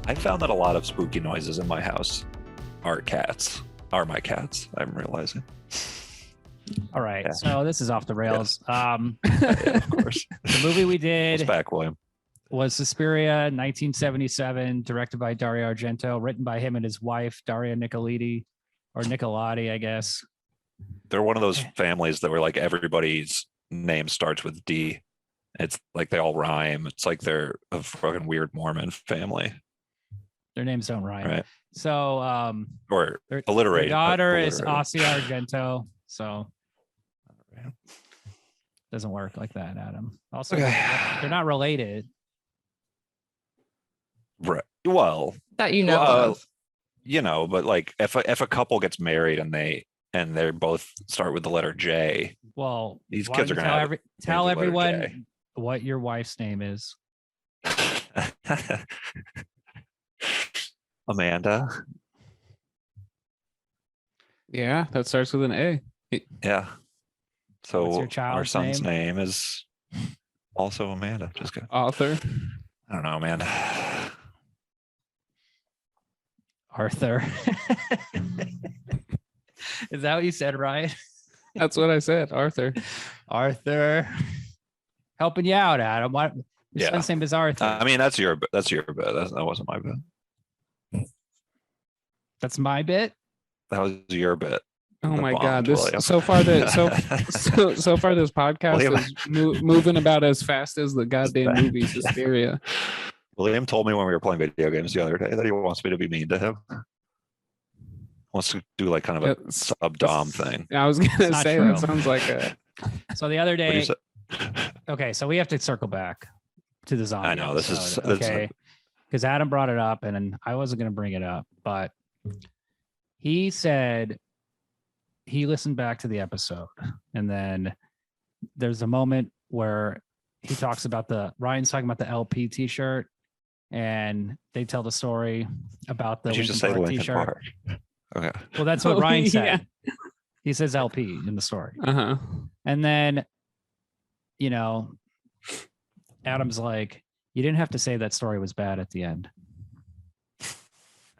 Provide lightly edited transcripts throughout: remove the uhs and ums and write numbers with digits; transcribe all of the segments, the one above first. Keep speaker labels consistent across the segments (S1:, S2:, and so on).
S1: I found that a lot of spooky noises in my house are my cats. I'm realizing.
S2: All right,
S1: Yeah.
S2: so this is off the rails.
S1: Yeah, of course.
S2: The movie we did
S1: What's back, William?
S2: was Suspiria, 1977, directed by Dario Argento, written by him and his wife, Daria Nicoliti, or Nicolati, I guess.
S1: They're one of those families that were like everybody's name starts with D. It's like they all rhyme. It's like they're a fucking weird Mormon family.
S2: Their names don't rhyme.
S1: Right.
S2: So
S1: Or
S2: their
S1: alliterated.
S2: daughter is Ossia Argento. So
S1: Right.
S2: doesn't work like that, Adam. Also,
S1: Okay.
S2: they're not related.
S1: Right. Well,
S3: That you know of.
S1: you know, but like if a couple gets married and they both start with the letter J,
S2: Well,
S1: these
S2: why
S1: kids
S2: don't
S1: are
S2: you
S1: gonna have
S2: tell
S1: names with letter
S2: everyone
S1: J.
S2: what your wife's name is.
S1: Amanda.
S4: Yeah, that starts with an A.
S1: Yeah.
S2: What's
S1: So
S2: your
S1: our
S2: child's
S1: son's name is also Amanda. Just kidding.
S4: Author.
S1: I don't know, man.
S2: Arthur. Is that what you said, Ryan?
S4: That's what I said. Arthur.
S2: Arthur. Helping you out, Adam. What your
S1: Yeah.
S2: son's name is Arthur.
S1: I mean, that's your bet. That wasn't my bet.
S2: That's my bit.
S1: That was your bit.
S4: Oh
S1: The
S4: my
S1: bomb,
S4: God! This
S1: William.
S4: so far this podcast
S1: William.
S4: is moving about as fast as the goddamn movie Suspiria.
S1: William told me when we were playing video games the other day that he wants me to be mean to him. Wants to do like kind of a
S4: It's-
S1: sub dom thing.
S4: I was gonna
S2: not
S4: say
S2: true.
S4: that sounds like a.
S2: So the other
S1: What do you
S2: day,
S1: say?
S2: okay, so we have to circle back to the zombie.
S1: I know, this is-
S2: episode,
S1: this is-
S2: okay, because Adam brought it up, and I wasn't going to bring it up, but he said he listened back to the episode, and then there's a moment where he talks about Ryan's talking about the LP T-shirt, and they tell the story about the
S1: Did you just
S2: Linkin
S1: say
S2: Park
S1: Linkin
S2: T-shirt.
S1: Park? Okay.
S2: Well, that's what
S4: Oh,
S2: Ryan said.
S4: yeah.
S2: He says LP in the story.
S4: Uh-huh.
S2: And then, Adam's like, you didn't have to say that story was bad at the end.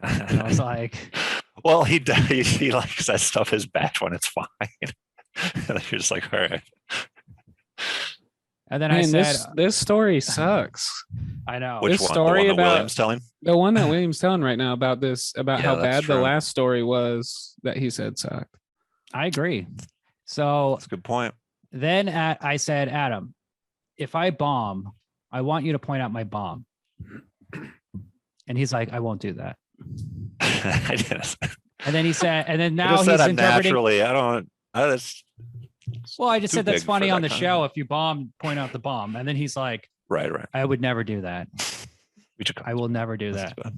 S2: And I was like,
S1: Well, he like says stuff is bad when it's fine. And you're just like, all right.
S2: and then I
S4: Man,
S2: said,
S4: this story sucks.
S2: I know.
S1: Which
S4: This
S1: one?
S4: story
S1: The one that
S4: about-
S1: William's telling?
S4: The one that William's telling right now about
S1: Yeah,
S4: how
S1: that's
S4: bad the
S1: true.
S4: last story was that he said sucked.
S2: I agree. So
S1: That's a good point.
S2: then I said, Adam, if I bomb, I want you to point out my bomb. And he's like, I won't do that.
S1: I didn't.
S2: And then he said, and then
S1: I
S2: now
S1: just
S2: he's
S1: said I'm
S2: interpreting.
S1: naturally. I don't. That's
S2: Well, I just
S1: too
S2: said that's
S1: big for
S2: funny
S1: that
S2: on the
S1: kind of-
S2: show. If you bomb, point out the bomb. And then he's like,
S1: right.
S2: I would never do that.
S1: We should
S2: I will never do
S1: That's
S2: that.
S1: bad.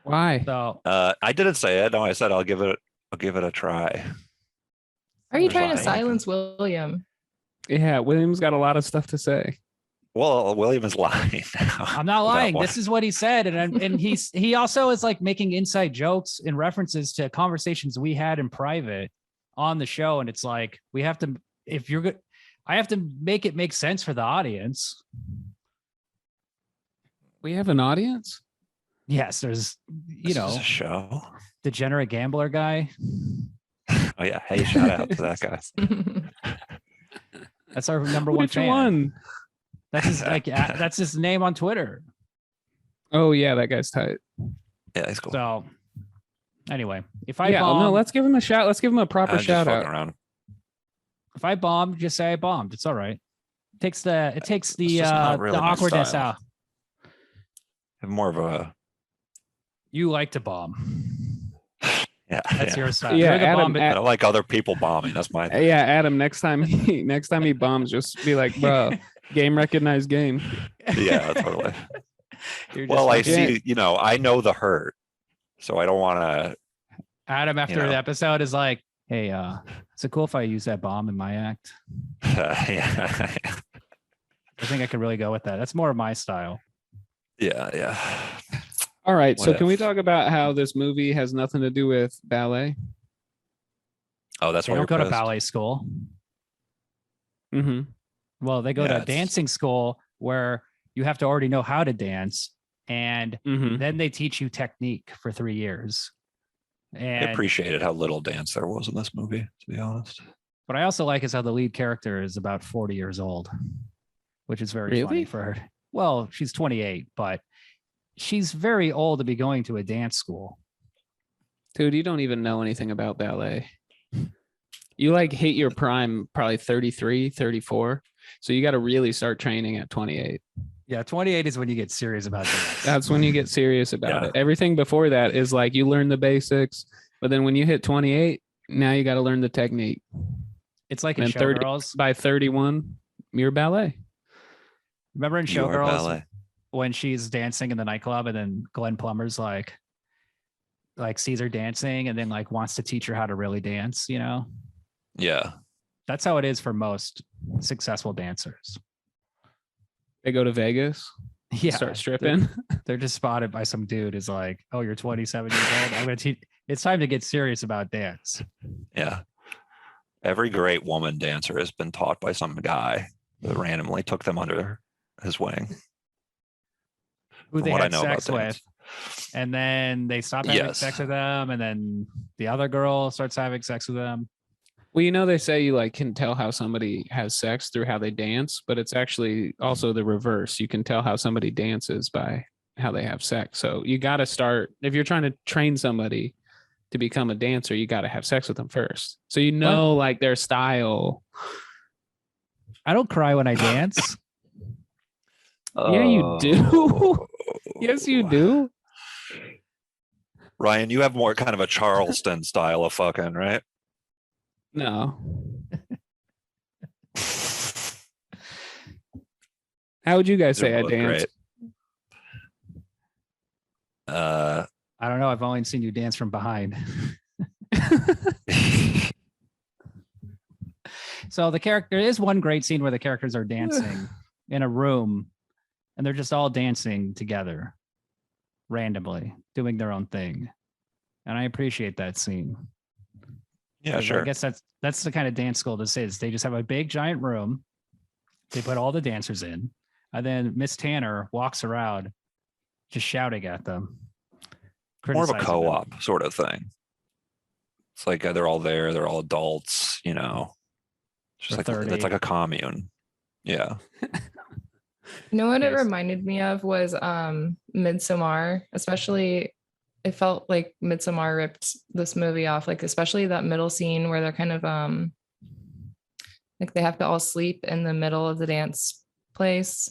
S4: Why?
S2: So
S1: I didn't say it. No, I said I'll give it a try.
S3: Are you trying to
S1: Fine.
S3: silence William?
S4: Yeah, William's got a lot of stuff to say.
S1: Well, William is lying now.
S2: I'm not
S1: About
S2: lying.
S1: what?
S2: This is what he said, and he also is like making inside jokes and references to conversations we had in private on the show, and it's like we have to. If you're good, I have to make it make sense for the audience.
S4: We have an audience?
S2: Yes, there's
S1: This is a show.
S2: degenerate gambler guy.
S1: Oh yeah. Hey, shout out to that guy.
S2: That's our number one
S4: Which
S2: fan.
S4: one?
S2: That's his that's his name on Twitter.
S4: Oh yeah, that guy's tight.
S1: Yeah, he's cool.
S2: So anyway, if I
S4: Yeah,
S2: bomb,
S4: no, let's give him a shout. Let's give him a proper
S1: I'm just
S4: shout
S1: fucking
S4: out.
S1: around.
S2: if I bomb, just say I bombed. It's all right. It takes the
S1: It's just not really
S2: the
S1: my
S2: awkwardness
S1: style.
S2: out.
S1: Have more of a
S2: You like to bomb.
S1: yeah.
S2: That's
S1: yeah.
S2: your style.
S4: Yeah,
S2: You're the
S4: Adam,
S2: bomb-
S1: I don't like other people bombing. That's my thing.
S4: Yeah, Adam. Next time he bomms, just be like, bro, game recognized game.
S1: Yeah, totally.
S2: you're just
S1: Well, I
S2: like-
S1: see. I know the hurt, so I don't want to.
S2: Adam after
S1: know.
S2: the episode is like, hey, is it cool if I use that bomb in my act?
S1: Yeah,
S2: I think I could really go with that. That's more of my style.
S1: yeah.
S4: All right, so
S1: What
S4: can we
S1: if?
S4: talk about how this movie has nothing to do with ballet?
S1: Oh, that's
S2: They
S1: why
S2: don't
S1: you're
S2: go to
S1: pissed?
S2: ballet school.
S4: Mm-hmm.
S2: Well, they go
S1: Yeah,
S2: to
S1: it's-
S2: dancing school where you have to already know how to dance. and
S4: Mhm.
S2: then they teach you technique for 3 years.
S1: I
S2: And
S1: appreciated how little dance there was in this movie, to be honest.
S2: what I also like is how the lead character is about 40 years old, which is very funny
S4: Really?
S2: for her. Well, she's 28, but she's very old to be going to a dance school.
S4: Dude, you don't even know anything about ballet. You like hit your prime probably 33, 34. So you got to really start training at 28.
S2: Yeah, 28 is when you get serious about dance.
S4: That's when you get serious about
S1: Yeah.
S4: it. Everything before that is like you learn the basics, but then when you hit 28, now you got to learn the technique.
S2: It's like in
S4: And 30
S2: Showgirls.
S4: by 31, you're ballet.
S2: Remember in
S1: You are
S2: Showgirls
S1: ballet.
S2: when she's dancing in the nightclub and then Glenn Plummer's like sees her dancing and then like wants to teach her how to really dance, you know?
S1: Yeah.
S2: That's how it is for most successful dancers.
S4: They go to Vegas,
S2: Yeah.
S4: start stripping.
S2: They're just spotted by some dude who's like, "Oh, you're 27 years old. I'm gonna teach. It's time to get serious about dance."
S1: Yeah. Every great woman dancer has been taught by some guy that randomly took them under his wing.
S2: Who
S1: From
S2: they
S1: what I
S2: had
S1: know about
S2: sex with,
S1: dance.
S2: and then they stop having
S1: Yes.
S2: sex with them, and then the other girl starts having sex with them.
S4: Well, you know, they say you like can tell how somebody has sex through how they dance, but it's actually also the reverse. You can tell how somebody dances by how they have sex. So you got to start, if you're trying to train somebody to become a dancer, you got to have sex with them first. So you know, like their style.
S2: I don't cry when I dance.
S4: Yeah, you do. Yes, you do.
S1: Ryan, you have more kind of a Charleston style of fucking, right?
S4: No. How would you guys
S1: They're
S4: say I
S1: both
S4: dance?
S1: great.
S2: I don't know. I've only seen you dance from behind. So there is one great scene where the characters are dancing in a room and they're just all dancing together randomly, doing their own thing. And I appreciate that scene.
S1: Yeah,
S2: 'Cause
S1: sure.
S2: I guess that's the kind of dance school this is. They just have a big giant room. They put all the dancers in, and then Miss Tanner walks around just shouting at them.
S1: More of a
S2: criticizing them.
S1: co-op sort of thing. It's like they're all there, they're all adults, you know. It's just
S2: They're
S1: like
S2: 30.
S1: it's like a commune. Yeah.
S3: You know what it
S2: Yes.
S3: reminded me of was Midsommar, especially it felt like Midsommar ripped this movie off, like especially that middle scene where they're kind of like they have to all sleep in the middle of the dance place.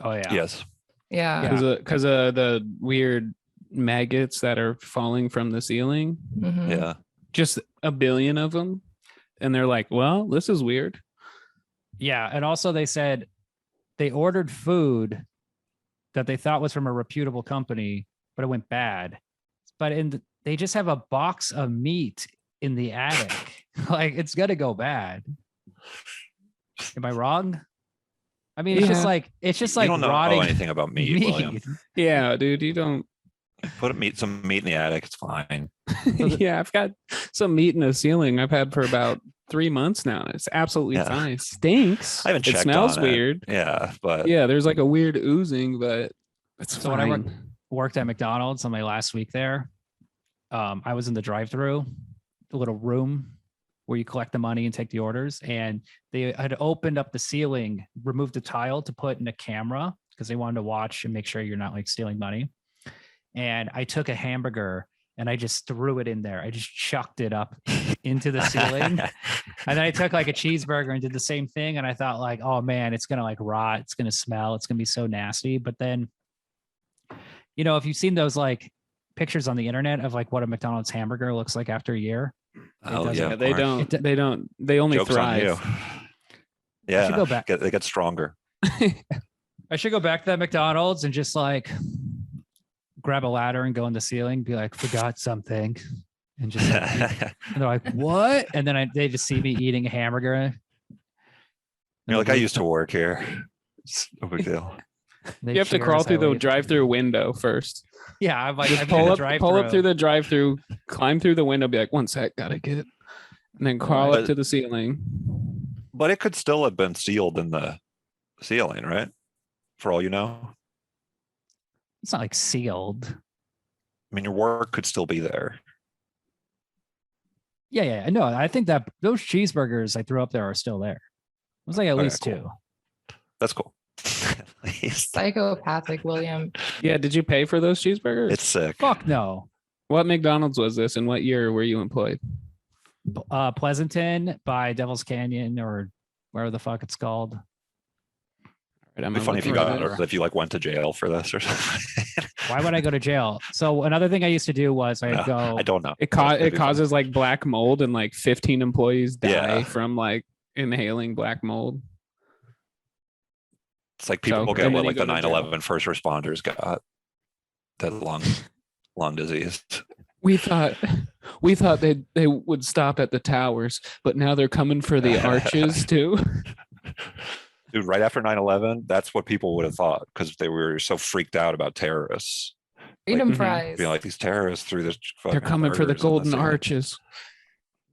S2: Oh yeah.
S1: Yes.
S3: Yeah.
S4: Because of the weird maggots that are falling from the ceiling.
S3: Mhm.
S1: Yeah.
S4: Just a billion of them. And they're like, well, this is weird.
S2: Yeah, and also they said they ordered food that they thought was from a reputable company, but it went bad. But they just have a box of meat in the attic. Like it's gonna go bad. Am I wrong? I mean, it's just
S4: Yeah.
S2: like
S1: You don't know
S2: rotting
S1: anything about meat, William.
S4: Yeah, dude, you don't.
S1: Put some meat in the attic, it's fine.
S4: Yeah, I've got some meat in the ceiling I've had for about 3 months now. It's absolutely
S1: Yeah.
S4: fine. It stinks.
S1: I haven't
S4: It
S1: checked
S4: smells
S1: on it.
S4: weird.
S1: Yeah, but
S4: Yeah, there's like a weird oozing, but it's
S2: So when I
S4: fine.
S2: worked at McDonald's on my last week there, I was in the drive-through, the little room where you collect the money and take the orders, and they had opened up the ceiling, removed a tile to put in a camera because they wanted to watch and make sure you're not like stealing money. And I took a hamburger and I just threw it in there. I just chucked it up into the ceiling. And then I took like a cheeseburger and did the same thing. And I thought like, oh man, it's gonna like rot. It's gonna smell. It's gonna be so nasty. But then, you know, if you've seen those like pictures on the internet of like what a McDonald's hamburger looks like after a year,
S1: oh
S2: doesn't-
S1: yeah,
S4: Yeah, they
S1: Mark.
S4: don't. They only
S1: Joke's on you.
S4: thrive.
S1: Yeah,
S2: go back.
S1: They get stronger.
S2: I should go back to that McDonald's and just like grab a ladder and go in the ceiling, be like, forgot something. And just like, and they're like, what? And then they just see me eating a hamburger.
S1: You're like, I used to work here. It's no big deal.
S2: They
S4: You have to
S2: cheer
S4: crawl
S2: as I
S4: through the
S2: leave.
S4: drive-through window first.
S2: Yeah, I'm like,
S4: Just
S2: I'm in the
S4: pull up through
S2: drive-thru.
S4: the drive-through, climb through the window, be like, 1 sec, gotta get it. And then crawl up
S1: But-
S4: to the ceiling.
S1: But it could still have been sealed in the ceiling, right? For all you know.
S2: It's not like sealed.
S1: I mean, your work could still be there.
S2: Yeah. No, I think that those cheeseburgers I threw up there are still there. It was like at
S1: Okay,
S2: least
S1: cool.
S2: 2.
S1: That's cool. At least.
S3: Psychopathic, William.
S4: Yeah, did you pay for those cheeseburgers?
S1: It's sick.
S2: Fuck no.
S4: What McDonald's was this, and what year were you employed?
S2: Pleasanton by Devil's Canyon or wherever the fuck it's called.
S4: Right, I'm
S1: It'd be funny if you
S4: looking
S1: got
S4: at it.
S1: if you like went to jail for this or something.
S2: Why would I go to jail? So another thing I used to do was I'd
S1: No,
S2: go.
S1: I don't know.
S4: It
S1: That'd be
S4: causes like black mold, and like 15 employees die
S1: Yeah.
S4: from like inhaling black mold.
S1: It's like people
S4: So,
S1: will get
S4: and
S1: what
S4: then
S1: like
S4: you
S1: the
S4: go to jail.
S1: 9/11 first responders got. That lung disease.
S4: We thought they would stop at the towers, but now they're coming for the arches too.
S1: Dude, right after 9/11, that's what people would have thought because they were so freaked out about terrorists.
S3: Freedom
S4: mhm.
S3: fries.
S1: Being like these terrorists through this.
S4: They're
S1: fucking
S4: coming for the
S1: murders and
S4: golden
S1: this and that.
S4: arches.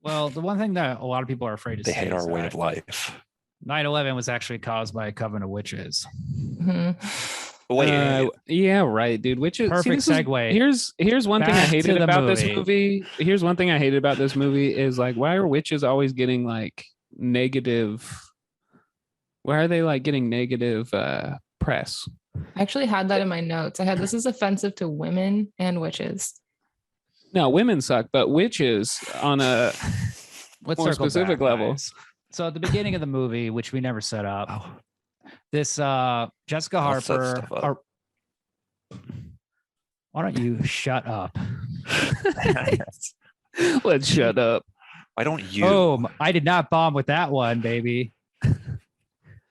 S2: Well, the one thing that a lot of people are afraid to
S1: They
S2: say
S1: hate
S2: is
S1: our way
S2: that
S1: of life.
S2: 9/11 was actually caused by a coven of witches.
S3: Mhm.
S1: Wait,
S4: Yeah, right, dude. Which is
S2: Perfect segue.
S4: Here's one thing I
S2: Back to
S4: hated
S2: the
S4: about this
S2: movie.
S4: movie. Here's one thing I hated about this movie is like, why are witches always getting like negative? Why are they like getting negative press?
S3: I actually had that in my notes. I had this is offensive to women and witches.
S4: No, women suck, but witches on a
S2: Let's
S4: more
S2: circle
S4: specific
S2: back,
S4: level.
S2: guys. So at the beginning of the movie, which we never set up,
S1: oh,
S2: this Jessica
S1: Let's set
S2: Harper.
S1: stuff up.
S2: Why don't you shut up?
S4: Let's shut up.
S1: why don't you?
S2: Boom! I did not bomb with that one, baby.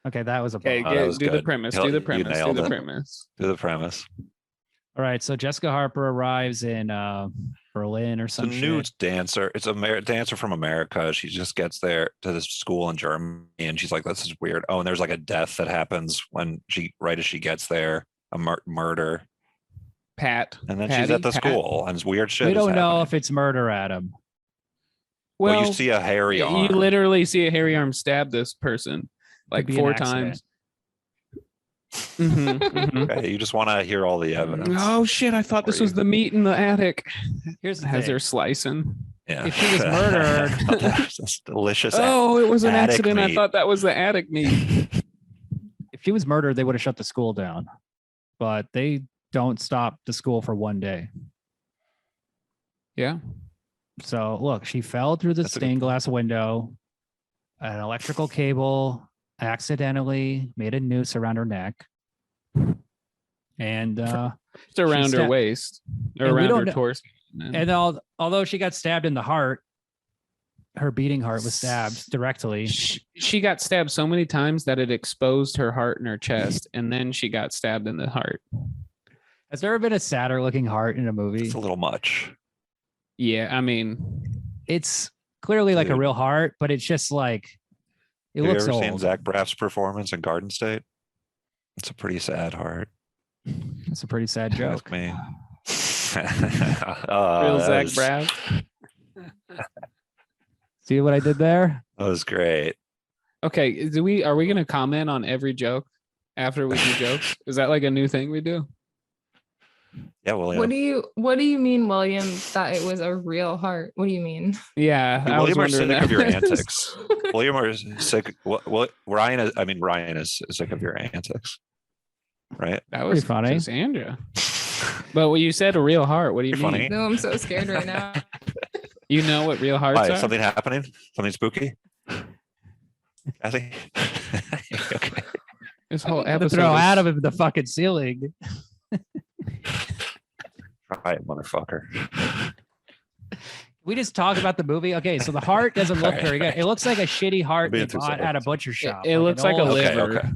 S2: Okay, that was a bomb.
S4: Okay,
S1: Oh, that was
S4: do the
S1: good.
S4: premise.
S1: You
S4: Do the
S1: nailed
S4: premise. Do the
S1: it.
S4: premise.
S1: Do the premise.
S2: All right, so Jessica Harper arrives in Berlin or
S1: It's a
S2: some
S1: new
S2: shit.
S1: dancer. It's a dancer from America. She just gets there to this school in Germany, and she's like, "This is weird." Oh, and there's like a death that happens when right as she gets there, a murder,
S4: Pat.
S1: and then she's
S4: Patty?
S1: at the
S4: Pat?
S1: school, and it's weird shit.
S2: We
S1: is
S2: don't know
S1: happening.
S2: if it's murder, Adam.
S1: Well, you see a hairy
S4: you
S1: arm.
S4: literally see a hairy arm stab this person like
S2: be an
S4: 4
S2: accident.
S4: times. Mhm, mhm.
S1: Okay, you just want to hear all the evidence.
S4: Oh shit! I thought this was the meat in the attic.
S2: Here's the
S4: As
S2: thing.
S4: they're slicing.
S1: Yeah.
S2: If she was murdered-
S1: This delicious.
S4: Oh, it was an
S1: attic
S4: accident. I
S1: meat.
S4: thought that was the attic meat.
S2: If she was murdered, they would have shut the school down. But they don't stop the school for one day.
S4: Yeah.
S2: So look, she fell through the
S1: That's a good
S2: stained glass window. An electrical cable accidentally made a noose around her neck. And
S4: Just around her
S2: stabbed-
S4: waist or
S2: And we
S4: around
S2: don't
S4: her
S2: know-
S4: torso.
S2: although she got stabbed in the heart, her beating heart was stabbed directly.
S4: She got stabbed so many times that it exposed her heart and her chest, and then she got stabbed in the heart.
S2: Has there ever been a sadder looking heart in a movie?
S1: It's a little much.
S4: Yeah, I mean,
S2: It's clearly like a
S1: Dude.
S2: real heart, but it's just like it
S1: Have
S2: looks
S1: you ever seen
S2: old.
S1: Zach Braff's performance in Garden State? It's a pretty sad heart.
S2: It's a pretty sad joke.
S1: Ask me.
S4: real Zach
S1: Braff.
S4: Braff.
S2: See what I did there?
S1: That was great.
S4: Okay, are we gonna comment on every joke after we do jokes? Is that like a new thing we do?
S1: Yeah, well,
S3: What do you mean, William, that it was a real heart? What do you mean?
S4: Yeah, I was
S1: William are
S4: wondering
S1: sick of your
S4: that.
S1: antics. William are sick. What Ryan is? I mean, Ryan is sick of your antics, right?
S4: That was
S2: funny.
S4: Cassandra. But when you said a real heart, what do you
S1: You're
S4: mean?
S1: funny.
S3: No, I'm so scared right now.
S4: You know what real hearts
S1: Why?
S4: are?
S1: Something happening? Something spooky? Kathy? Okay.
S4: This whole
S2: To
S4: episode.
S2: throw
S4: is-
S2: Adam into the fucking ceiling.
S1: All right, motherfucker.
S2: We just talk about the movie. Okay, so the heart doesn't look very good. It looks like a shitty heart
S1: Being
S2: they
S1: too
S2: bought at a
S1: silent.
S2: butcher shop.
S4: It looks
S2: an
S4: like a
S2: old-
S1: Okay,
S4: liver.
S1: okay.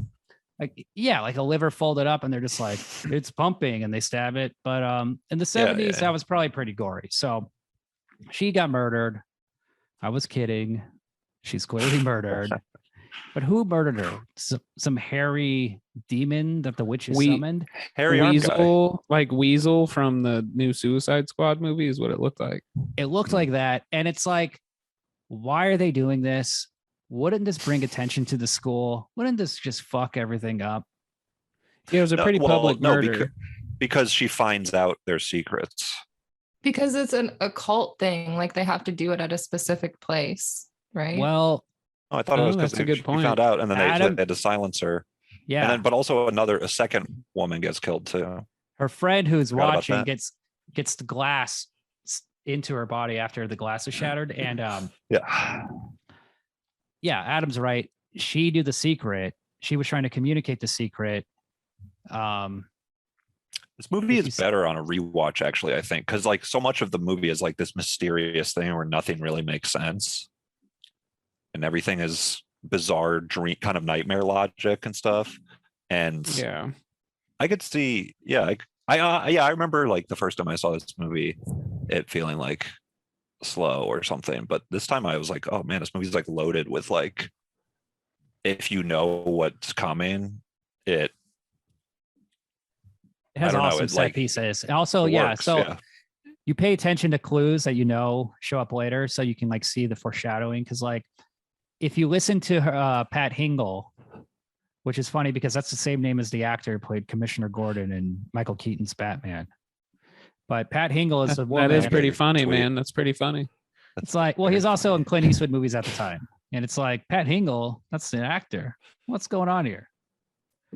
S2: like like a liver folded up, and they're just like it's pumping, and they stab it. But in the
S1: Yeah,
S2: 70s,
S1: yeah.
S2: that was probably pretty gory. So she got murdered. I was kidding. She's clearly murdered. But who murdered her? Some hairy demon that the witches
S4: We-
S2: summoned?
S1: Harry Arm guy.
S4: Weasel, like Weasel from the new Suicide Squad movie, is what it looked like.
S2: It looked like that. And it's like, why are they doing this? Wouldn't this bring attention to the school? Wouldn't this just fuck everything up?
S4: Yeah, it was a
S1: No,
S4: pretty
S1: well,
S4: public
S1: no,
S4: murder.
S1: because she finds out their secrets.
S3: Because it's an occult thing. Like they have to do it at a specific place, right?
S2: Well,
S1: Oh, I thought it was because
S4: that's a good
S1: she
S4: point.
S1: found out, and then they
S2: Adam-
S1: had to silence her.
S2: yeah.
S1: And then, but also a second woman gets killed too.
S2: Her friend who's
S1: Forgot about
S2: watching
S1: that.
S2: gets the glass into her body after the glass is shattered. And
S1: Yeah.
S2: Adam's right. She knew the secret. She was trying to communicate the secret.
S1: This movie
S2: If you
S1: is
S2: see-
S1: better on a rewatch, actually, I think, because like so much of the movie is like this mysterious thing where nothing really makes sense. And everything is bizarre dream kind of nightmare logic and stuff. And
S4: Yeah.
S1: I could see, I remember like the first time I saw this movie, it feeling like slow or something. But this time I was like, oh man, this movie's like loaded with like, if you know what's coming, it
S2: It has
S1: I don't know,
S2: awesome
S1: it,
S2: set
S1: like,
S2: pieces. Also, yeah.
S1: works,
S2: So
S1: yeah.
S2: you pay attention to clues that you know show up later, so you can like see the foreshadowing. Because like, if you listen to her, Pat Hingle, which is funny because that's the same name as the actor who played Commissioner Gordon in Michael Keaton's Batman. But Pat Hingle is the woman.
S4: That is pretty funny,
S1: Tweet.
S4: man. That's pretty funny.
S2: It's like, well, he's also in Clint Eastwood movies at the time, and it's like Pat Hingle, that's an actor. What's going on here?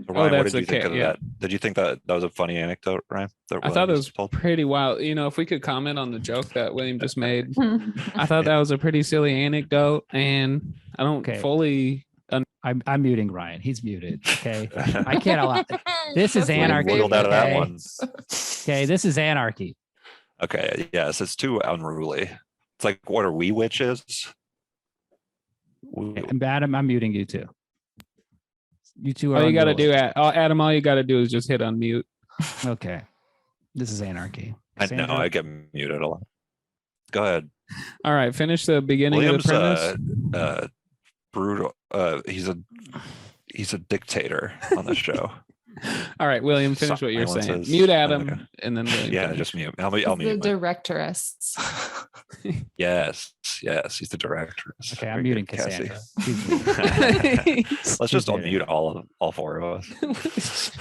S1: So Ryan, what
S4: that's
S1: did you think
S4: okay,
S1: of
S4: yeah.
S1: that? Did you think that was a funny anecdote, Ryan? That
S4: I
S1: William
S4: thought it was
S1: just told?
S4: pretty wild. You know, if we could comment on the joke that William just made, I thought that was a pretty silly anecdote, and I don't
S2: Okay.
S4: fully.
S2: I'm muting Ryan. He's muted. Okay, I can't allow. This is
S3: That's my
S2: anarchy.
S1: Wiggled out of that
S2: okay?
S1: one.
S2: Okay, this is anarchy.
S1: Okay, yes, it's too unruly. It's like, what are we witches? Ooh.
S2: And Adam, I'm muting you too. You two are.
S4: All you got to
S2: unruly.
S4: do, Adam, all you got to do is just hit unmute.
S2: Okay, this is anarchy.
S1: I know
S2: Cassandra?
S1: I get muted a lot. Go ahead.
S4: All right, finish the beginning
S1: William's
S4: of the premise.
S1: brutal. He's a dictator on the show.
S4: All right, William, finish what you're saying.
S1: Silences.
S4: Mute Adam,
S1: Okay.
S4: and then William.
S1: Yeah,
S4: finish.
S1: just mute. I'll
S3: The
S1: mute.
S3: directress.
S1: Yes, he's the director.
S2: Okay, I'm muting Cassandra. She's muted.
S1: Let's just
S2: muted.
S1: unmute all four of us.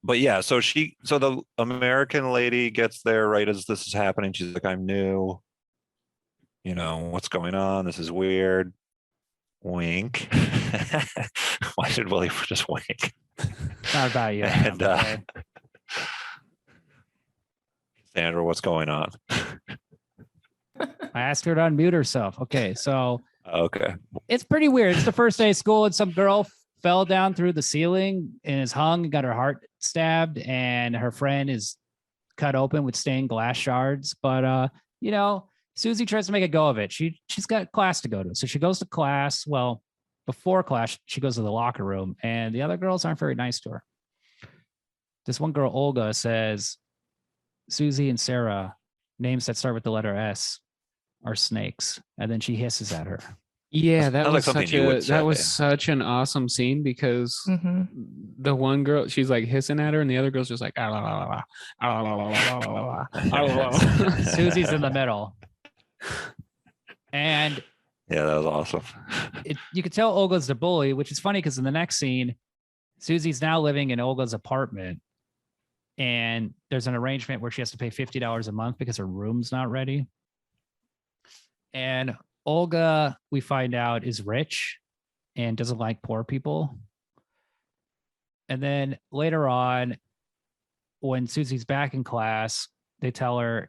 S1: But yeah, so the American lady gets there right as this is happening. She's like, I'm new. You know, what's going on? This is weird. Wink. Why did Willie just wink?
S2: Not about you.
S1: And
S2: Adam, okay?
S1: Sandra, what's going on?
S2: I asked her to unmute herself. Okay, so
S1: Okay.
S2: it's pretty weird. It's the first day of school, and some girl fell down through the ceiling and is hung and got her heart stabbed, and her friend is cut open with stained glass shards. But you know, Susie tries to make a go of it. She's got class to go to, so she goes to class. Well, before class, she goes to the locker room, and the other girls aren't very nice to her. This one girl, Olga, says Susie and Sarah, names that start with the letter S, are snakes, and then she hisses at her.
S4: Yeah, that
S1: Sounds like
S4: was
S1: something
S4: such
S1: you would
S4: a that was
S1: say.
S4: such an awesome scene because
S3: Mhm.
S4: the one girl, she's like hissing at her, and the other girl's just like ah, la, la, la, la, ah, la, la, la, la, la, la, ah, la, la, la.
S2: Susie's in the middle, and
S1: Yeah, that was awesome.
S2: you could tell Olga's the bully, which is funny because in the next scene, Susie's now living in Olga's apartment, and there's an arrangement where she has to pay $50 a month because her room's not ready. And Olga, we find out, is rich and doesn't like poor people. And then later on, when Susie's back in class, they tell her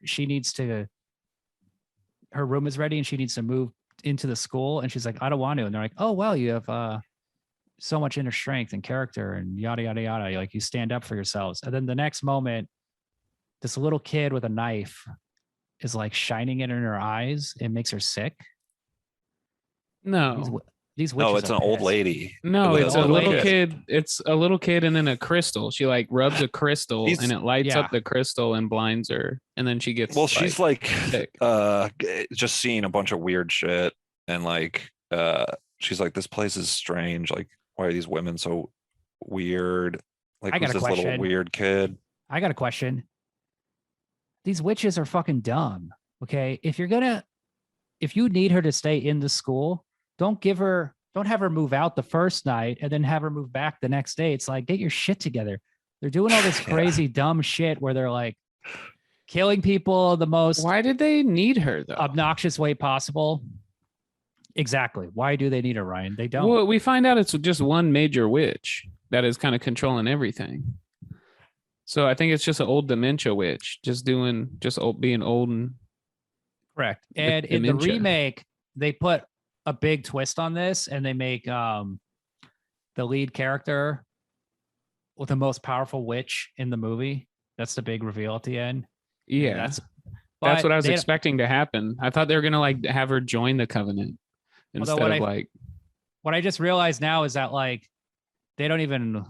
S2: her room is ready and she needs to move into the school. And she's like, I don't want to. And they're like, oh, well, you have so much inner strength and character and yada, yada, yada. Like, you stand up for yourselves. And then the next moment, this little kid with a knife is like shining it in her eyes. It makes her sick.
S4: No,
S2: These witches
S1: No, it's
S2: are
S1: an old
S2: pissed.
S1: lady.
S4: no,
S1: With
S4: it's
S1: a
S4: a
S1: little
S4: little
S1: kid.
S4: kid. It's a little kid and then a crystal. She like rubs a crystal
S1: She's-
S4: and it lights
S2: yeah.
S4: up the crystal and blinds her, and then she gets
S1: Well, she's like
S4: sick.
S1: just seeing a bunch of weird shit, and like she's like, this place is strange. Like, why are these women so weird? Like,
S2: I got
S1: who's
S2: a
S1: this little
S2: question.
S1: weird kid?
S2: I got a question. These witches are fucking dumb. Okay. If you need her to stay in the school, don't have her move out the first night and then have her move back the next day. It's like, get your shit together. They're doing all this crazy dumb shit where they're like killing people the most
S4: Why did they need her though?
S2: obnoxious way possible. Exactly. Why do they need her, Ryan? They don't.
S4: Well, we find out it's just one major witch that is kind of controlling everything. So I think it's just an old dementia witch, being old and
S2: Correct. And in the
S4: dementia.
S2: remake, they put a big twist on this, and they make the lead character with the most powerful witch in the movie. That's the big reveal at the end.
S4: Yeah,
S2: That's
S4: what I was expecting to happen. I thought they were gonna like have her join the covenant instead of like.
S2: What I just realized now is that like they don't even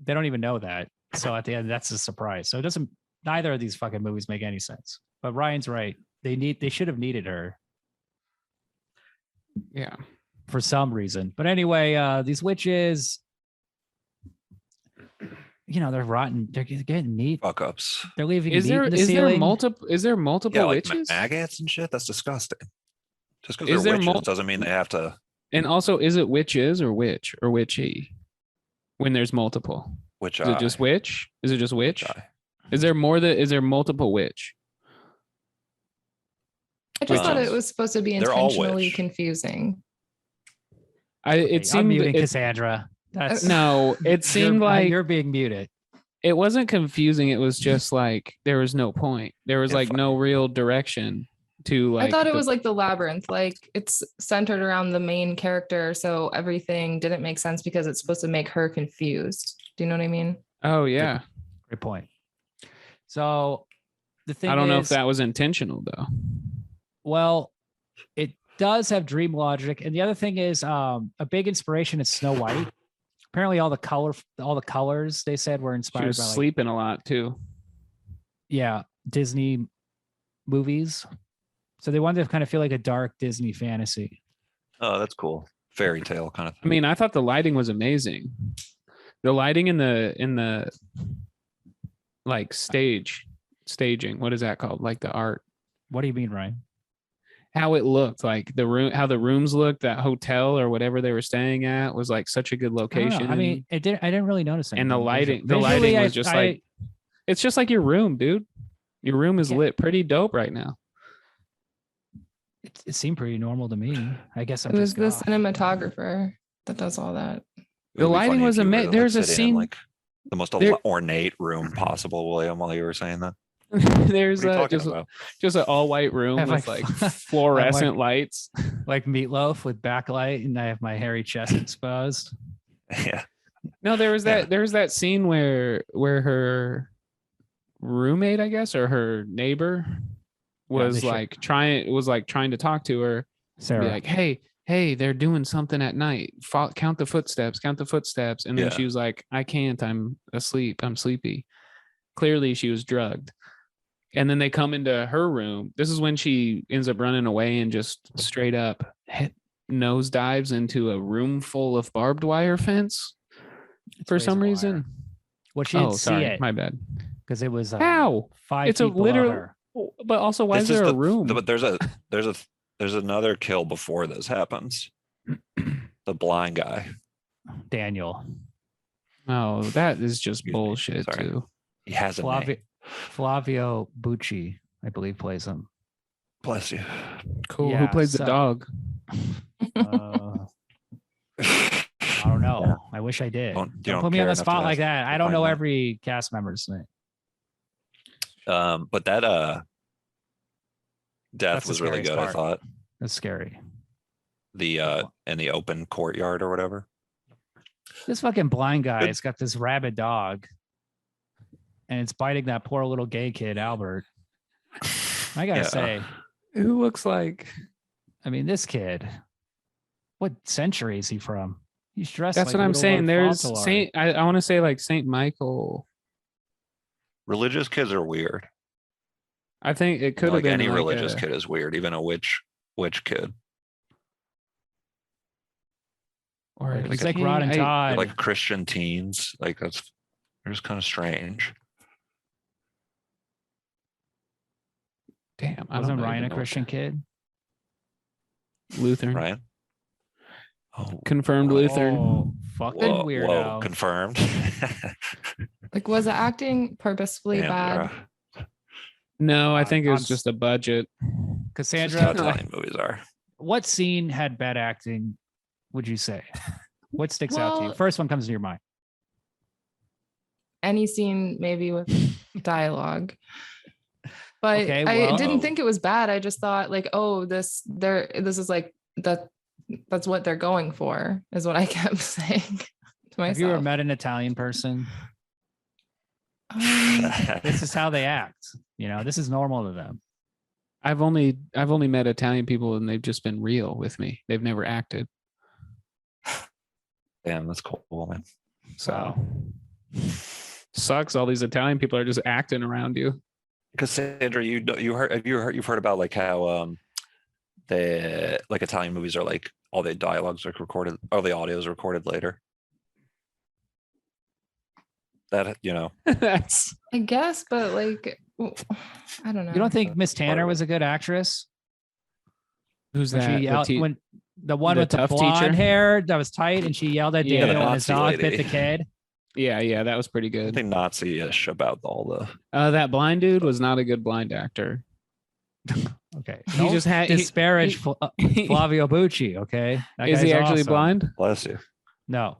S2: know that. So at the end, that's a surprise. So it doesn't. Neither of these fucking movies make any sense. But Ryan's right. They should have needed her.
S4: Yeah.
S2: For some reason. But anyway, these witches, they're rotten. They're getting meat.
S1: Fuck ups.
S2: They're leaving
S4: Is
S2: meat
S4: there
S2: in the
S4: is there
S2: ceiling.
S4: multiple
S1: Yeah, like
S4: witches?
S1: maggots and shit. That's disgusting. Just because
S4: Is
S1: they're
S4: there
S1: witches doesn't mean they have to.
S4: And also, is it witches or witch or witchy? When there's multiple,
S1: Which
S4: is it just witch? Is it just witch?
S1: eye?
S4: Is there multiple witch?
S3: I just thought
S1: Witches.
S3: it was supposed to be
S1: They're all
S3: intentionally
S1: witch.
S3: confusing.
S2: Okay,
S4: It
S2: I'm
S4: seemed
S2: muting Cassandra. That's
S4: no. It seemed like
S2: you're being muted.
S4: it wasn't confusing. It was just like there was no point. There was
S1: Yeah,
S4: like no real direction to like.
S3: I thought it was like the labyrinth, like it's centered around the main character, so everything didn't make sense because it's supposed to make her confused. Do you know what I mean?
S4: Oh yeah.
S2: Great point. So the thing
S4: I don't know if
S2: is,
S4: that was intentional though.
S2: well, it does have dream logic. And the other thing is a big inspiration is Snow White. Apparently all the colors they said were
S4: She
S2: inspired
S4: was
S2: by like,
S4: sleeping a lot too.
S2: Disney movies. So they wanted to kind of feel like a dark Disney fantasy.
S1: Oh, that's cool. Fairy tale kind of
S4: I
S1: thing.
S4: mean, I thought the lighting was amazing. The lighting in the like staging. What is that called? Like the art.
S2: What do you mean, Ryan?
S4: How it looked, like how the rooms looked, that hotel or whatever they were staying at was like such a good
S2: I don't know.
S4: location.
S2: I mean, I didn't really notice anything.
S4: and the lighting
S2: Visually,
S4: was just like it's just like your room, dude. Your room is
S2: Yeah.
S4: lit pretty dope right now.
S2: it seemed pretty normal to me. I guess I'm
S3: It was
S2: just
S3: the cinematographer that does all that.
S1: It
S4: The
S1: would be
S4: lighting
S1: funny
S4: was
S1: if you were to,
S4: amazing. There's a
S1: sit in,
S4: scene.
S1: like the most
S4: There-
S1: ornate room possible, William, while you were saying that.
S4: There's
S1: What are you talking
S4: just
S1: about?
S4: just an all white room
S2: Have
S4: with
S2: like-
S4: like fluorescent lights.
S2: like Meatloaf with backlight, and I have my hairy chest exposed.
S1: Yeah.
S4: No, there was
S1: Yeah.
S4: that scene where her roommate, I guess, or her neighbor was
S2: they should-
S4: trying to talk to her,
S2: Sarah,
S4: be like, hey, they're doing something at night. Count the footsteps. And then
S1: Yeah.
S4: she was like, I can't. I'm asleep. I'm sleepy. Clearly, she was drugged. And then they come into her room. This is when she ends up running away and just straight up nose dives into a room full of barbed wire fence
S2: It's
S4: for
S2: razor
S4: some
S2: wire.
S4: Reason.
S2: Well, she didn't see
S4: sorry,
S2: it
S4: my bad.
S2: because it was
S4: How?
S2: 5
S4: It's a
S2: feet below
S4: literal.
S2: her.
S4: But also, why
S1: This
S4: is there a
S1: the-
S4: room?
S1: But there's another kill before this happens. The blind guy.
S2: Daniel
S4: Oh, that is just
S1: Excuse me.
S4: bullshit
S1: Sorry.
S4: too.
S1: He has a name.
S2: Flavio Bucci, I believe, plays him.
S1: Bless you.
S4: Cool.
S2: Yeah,
S4: Who plays the
S2: so-
S4: dog?
S2: Uh, I don't know. I wish I did.
S1: You
S2: Don't
S1: don't
S2: put me on
S1: care
S2: the
S1: enough to
S2: spot like
S1: ask
S2: that. I
S1: to
S2: don't
S1: find
S2: know
S1: that.
S2: every cast member's name.
S1: But that death
S2: That's the
S1: was really
S2: scariest
S1: good, I
S2: part.
S1: thought.
S2: That's scary.
S1: The in the open courtyard or whatever.
S2: This fucking blind guy
S1: Good.
S2: has got this rabid dog, and it's biting that poor little gay kid, Albert. I gotta
S1: Yeah.
S2: say,
S4: Who looks like?
S2: I mean, this kid. What century is he from? He's dressed.
S4: That's
S2: like
S4: what I'm
S2: Little
S4: saying.
S2: Lord
S4: There's
S2: Fauntleroy.
S4: Saint. I want to say like Saint Michael.
S1: Religious kids are weird.
S4: I think it could have
S1: Like
S4: been
S1: any
S4: like
S1: religious
S4: a-
S1: kid is weird, even a witch kid.
S4: or
S2: Like, he's
S4: a
S2: like
S4: teen-
S2: Rod and
S4: I-
S2: Todd.
S1: Like Christian teens. Like they're just kind of strange.
S4: Damn, I
S2: Wasn't
S4: don't
S2: Ryan
S4: even
S2: a
S4: know
S2: Christian
S4: what
S2: kid?
S4: that- Lutheran,
S1: Ryan? Oh,
S4: confirmed Lutheran.
S2: Oh, fucking
S1: whoa,
S2: weirdo.
S1: whoa, confirmed.
S3: Like, was the acting purposefully bad?
S4: No, I think it was
S2: On-
S4: just a budget.
S1: Just how
S2: Cassandra,
S1: Italian movies are.
S2: what scene had bad acting, would you say? What sticks out to you?
S3: Well-
S2: First one comes to your mind.
S3: Any scene maybe with dialogue. But
S2: Okay,
S3: I
S2: well-
S3: didn't think it was bad. I just thought like, oh, this is like that's what they're going for, is what I kept saying to myself.
S2: Have you ever met an Italian person? This is how they act. You know, this is normal to them.
S4: I've only met Italian people and they've just been real with me. They've never acted.
S1: Damn, that's cool, man.
S2: So
S4: Sucks. All these Italian people are just acting around you.
S1: Cassandra, you've heard about like how the like Italian movies are like all the dialogues are recorded, or the audio is recorded later. That, you know,
S4: That's
S3: I guess, but like, I don't know.
S2: you don't think Miss
S1: part
S2: Tanner
S1: of it.
S2: was a good actress?
S4: who's
S2: When
S4: that?
S2: she yelled, when the one
S4: the
S2: with the
S4: tough
S2: blonde
S4: teacher?
S2: hair that was tight, and she yelled at
S4: Yeah,
S2: Daniel
S1: the
S2: when his
S1: Nazi
S2: dog bit
S1: lady.
S2: the kid.
S4: Yeah, that was pretty good.
S1: something Nazi-ish about all the.
S4: That blind dude was not a good blind actor.
S2: Okay,
S4: He just had
S2: disparage
S4: he-
S2: Flavio Bucci. Okay, That
S4: Is he
S2: guy's
S4: actually
S2: awesome.
S4: blind?
S1: Bless you.
S2: No,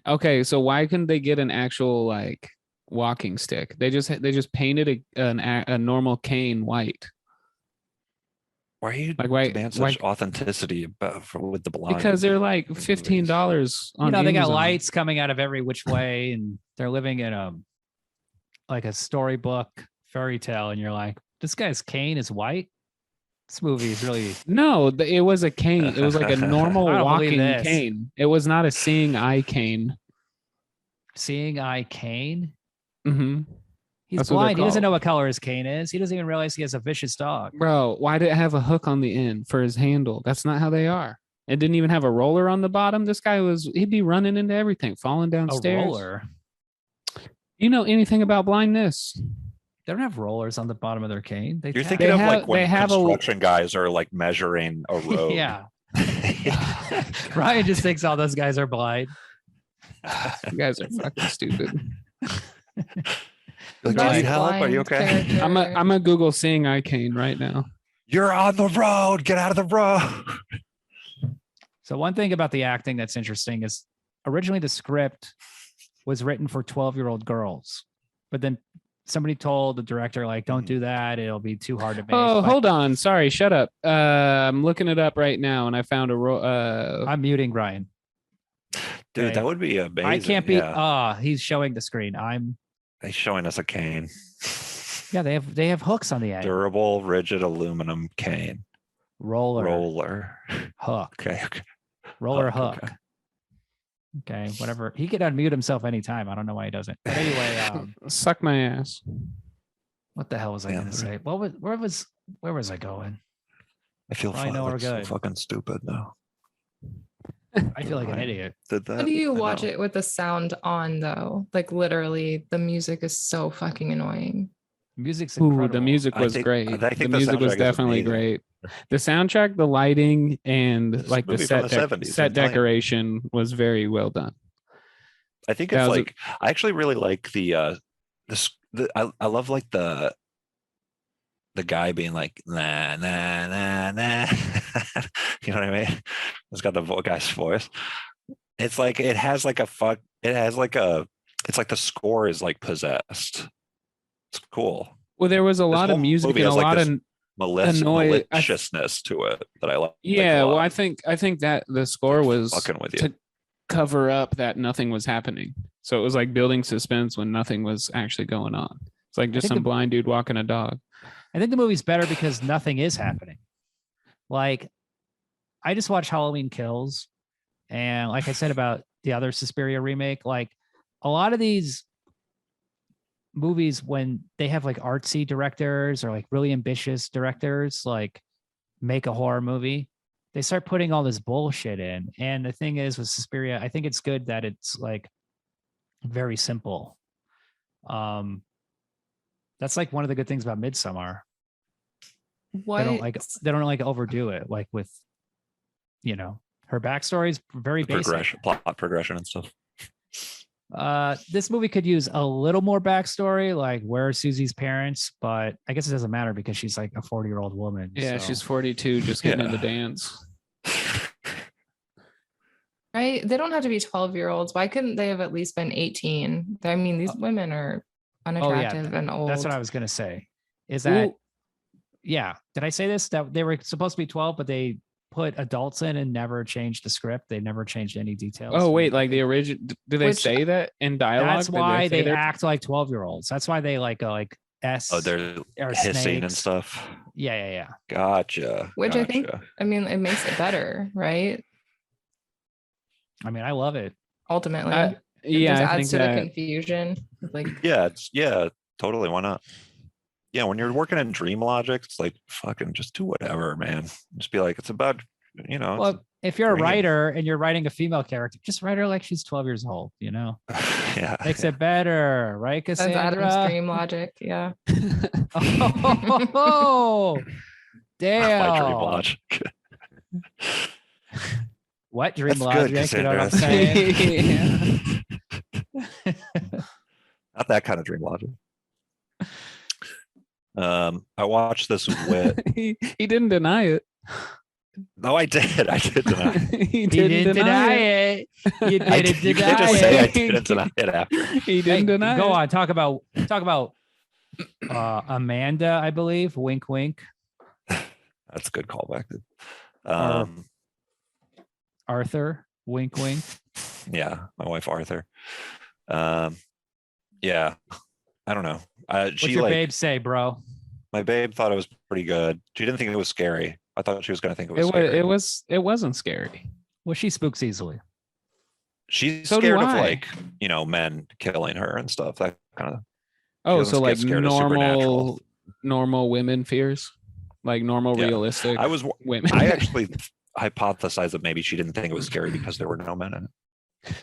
S4: Okay, so why couldn't they get an actual like walking stick? They just painted a normal cane white.
S1: Why are you
S4: Like why?
S1: demand
S4: Why?
S1: such authenticity with the blind?
S4: Because they're like
S1: movies?
S4: $15 on.
S2: you know they got
S4: Amazon.
S2: lights coming out of every which way, and they're living in like a storybook fairy tale, and you're like, this guy's cane is white. This movie is really.
S4: No, it was a cane. It was like a normal
S2: I don't believe
S4: walking
S2: this.
S4: cane. It was not a seeing eye cane.
S2: Seeing eye cane.
S4: Mm-hmm.
S2: He's
S4: That's what they're
S2: blind. He doesn't
S4: called.
S2: know what color his cane is. He doesn't even realize he has a vicious dog.
S4: Bro, why did it have a hook on the end for his handle? That's not how they are. It didn't even have a roller on the bottom. This guy he'd be running into everything, falling
S2: A
S4: downstairs.
S2: roller.
S4: You know anything about blindness?
S2: They don't have rollers on the bottom of their cane. They
S1: You're
S2: tap.
S1: thinking
S4: They
S1: of
S4: have-
S1: like when
S4: they have a-
S1: construction guys are like measuring a road.
S2: Yeah. Ryan just thinks all those guys are blind.
S4: You guys are fucking stupid.
S1: Like, do you
S3: Best
S1: need help? Are you
S3: blind
S1: okay?
S3: character.
S4: I'm a Google seeing eye cane right now.
S1: You're on the road. Get out of the road.
S2: So one thing about the acting that's interesting is originally the script was written for 12-year-old girls, but then somebody told the director, like, don't do that. It'll be too hard to make.
S4: Oh,
S2: Like,
S4: hold on. Sorry, shut up. I'm looking it up right now, and I found
S2: I'm muting Ryan.
S1: Dude,
S2: Okay.
S1: that would be amazing.
S2: I can't be.
S1: Yeah.
S2: He's showing the screen.
S1: He's showing us a cane.
S2: Yeah, they have hooks on the end.
S1: Durable, rigid aluminum cane.
S2: Roller hook.
S1: Okay.
S2: Roller
S1: Hook,
S2: hook. Okay, whatever. He could unmute himself anytime. I don't know why he doesn't. But anyway,
S4: suck my ass.
S2: what the hell was I
S1: Yeah,
S2: going to say? Where was I going?
S1: I feel
S2: I know we're
S1: so
S2: good.
S1: fucking stupid now.
S2: I feel like an idiot.
S1: Did that?
S3: How do you
S1: I
S3: watch
S1: know.
S3: it with the sound on though? Like literally, the music is so fucking annoying.
S2: Music's
S4: Ooh,
S2: incredible.
S4: the music
S1: I
S4: was
S1: think-
S4: great.
S1: I think
S4: The
S1: the
S4: music was
S1: soundtrack is
S4: definitely
S1: amazing.
S4: great. The soundtrack, the lighting, and
S1: This
S4: like the
S1: movie from
S4: set
S1: the 70s,
S4: set
S1: I'm telling you.
S4: decoration was very well done.
S1: I think
S4: That
S1: it's
S4: was a-
S1: like I actually really like I love like the guy being like nah nah nah nah. You know what I mean? It's got the guy's voice. It's like it has like it's like the score is like possessed. It's cool.
S4: Well, there was a lot of
S1: whole
S4: music
S1: movie
S4: and a
S1: has, like,
S4: lot
S1: this
S4: of
S1: Malicious,
S4: I-
S1: maliciousness to it that I like.
S4: yeah.
S1: a lot.
S4: Well, I think that the score was
S1: Fucking with you.
S4: to cover up that nothing was happening. So it was like building suspense when nothing was actually going on. It's like just
S2: think
S4: some
S2: the-
S4: blind dude walking a dog.
S2: I think the movie's better because nothing is happening. Like, I just watched Halloween Kills, and like I said about the other Suspiria remake, like a lot of these movies, when they have like artsy directors or like really ambitious directors, like make a horror movie, they start putting all this bullshit in. And the thing is with Suspiria, I think it's good that it's like very simple. That's like one of the good things about Midsommar.
S3: What?
S2: They don't like overdo it, like with, her backstory is very
S1: The
S2: basic.
S1: plot progression and stuff.
S2: This movie could use a little more backstory, like where are Susie's parents, but I guess it doesn't matter because she's like a 40-year-old woman.
S4: Yeah,
S2: so.
S4: she's 42, just getting
S1: Yeah.
S4: into dance.
S3: Right? They don't have to be 12-year-olds. Why couldn't they have at least been 18? I mean, these women are unattractive and old.
S2: That's what I was gonna say. Is that yeah? Did I say this? That they were supposed to be 12, but they put adults in and never changed the script. They never changed any details.
S4: Oh wait, like the original? Do they
S3: Which-
S4: say that in dialogue?
S2: That's
S4: Did
S2: why
S4: say
S2: they
S4: they're-
S2: act like 12-year-olds. That's why they like go like S.
S1: Oh, they're
S2: or
S1: hissing and
S2: snakes.
S1: stuff.
S2: Yeah.
S1: Gotcha.
S3: Which I think,
S1: gotcha.
S3: I mean, it makes it better, right?
S2: I mean, I love it.
S3: Ultimately.
S4: I-
S3: It
S4: yeah,
S3: just
S4: I
S3: adds
S4: think
S3: to the
S4: that.
S3: confusion. Like,
S1: Yeah, totally. Why not? Yeah, when you're working in dream logic, it's like fucking just do whatever, man. Just be like, it's about, it's
S2: Well, if you're a
S1: dream.
S2: writer and you're writing a female character, just write her like she's 12 years old.
S1: yeah.
S2: Makes it better, right,
S3: that's
S2: Cassandra?
S3: Adam's dream logic. Yeah.
S2: Oh, damn!
S1: My dream logic.
S2: What dream
S1: That's good,
S2: logic? You know what I'm
S1: Cassandra.
S2: saying?
S1: Not that kind of dream logic. I watched this with.
S4: he didn't deny it.
S1: No, I did. I did deny it.
S4: He
S2: You didn't deny it. You didn't
S1: You
S2: deny
S1: can't just say I
S2: it.
S1: didn't deny it after.
S4: He
S2: Hey,
S4: didn't deny
S2: go
S4: it.
S2: on. Talk about Amanda, I believe. Wink, wink.
S1: That's a good callback.
S2: Or- Arthur. Wink, wink.
S1: Yeah, my wife Arthur. Yeah, I don't know.
S2: What's
S1: She
S2: your
S1: like
S2: babe say, bro?
S1: my babe thought it was pretty good. She didn't think it was scary. I thought she was going to think it was.
S4: It
S1: scary.
S4: it wasn't scary.
S2: Well, she spooks easily.
S1: She's
S4: So do
S1: scared of
S4: I.
S1: like men killing her and stuff. That kind of.
S4: Oh,
S1: doesn't
S4: so
S1: get
S4: like
S1: scared of
S4: normal women fears, like normal
S1: Yeah.
S4: realistic
S1: I was.
S4: women.
S1: I actually hypothesized that maybe she didn't think it was scary because there were no men in it.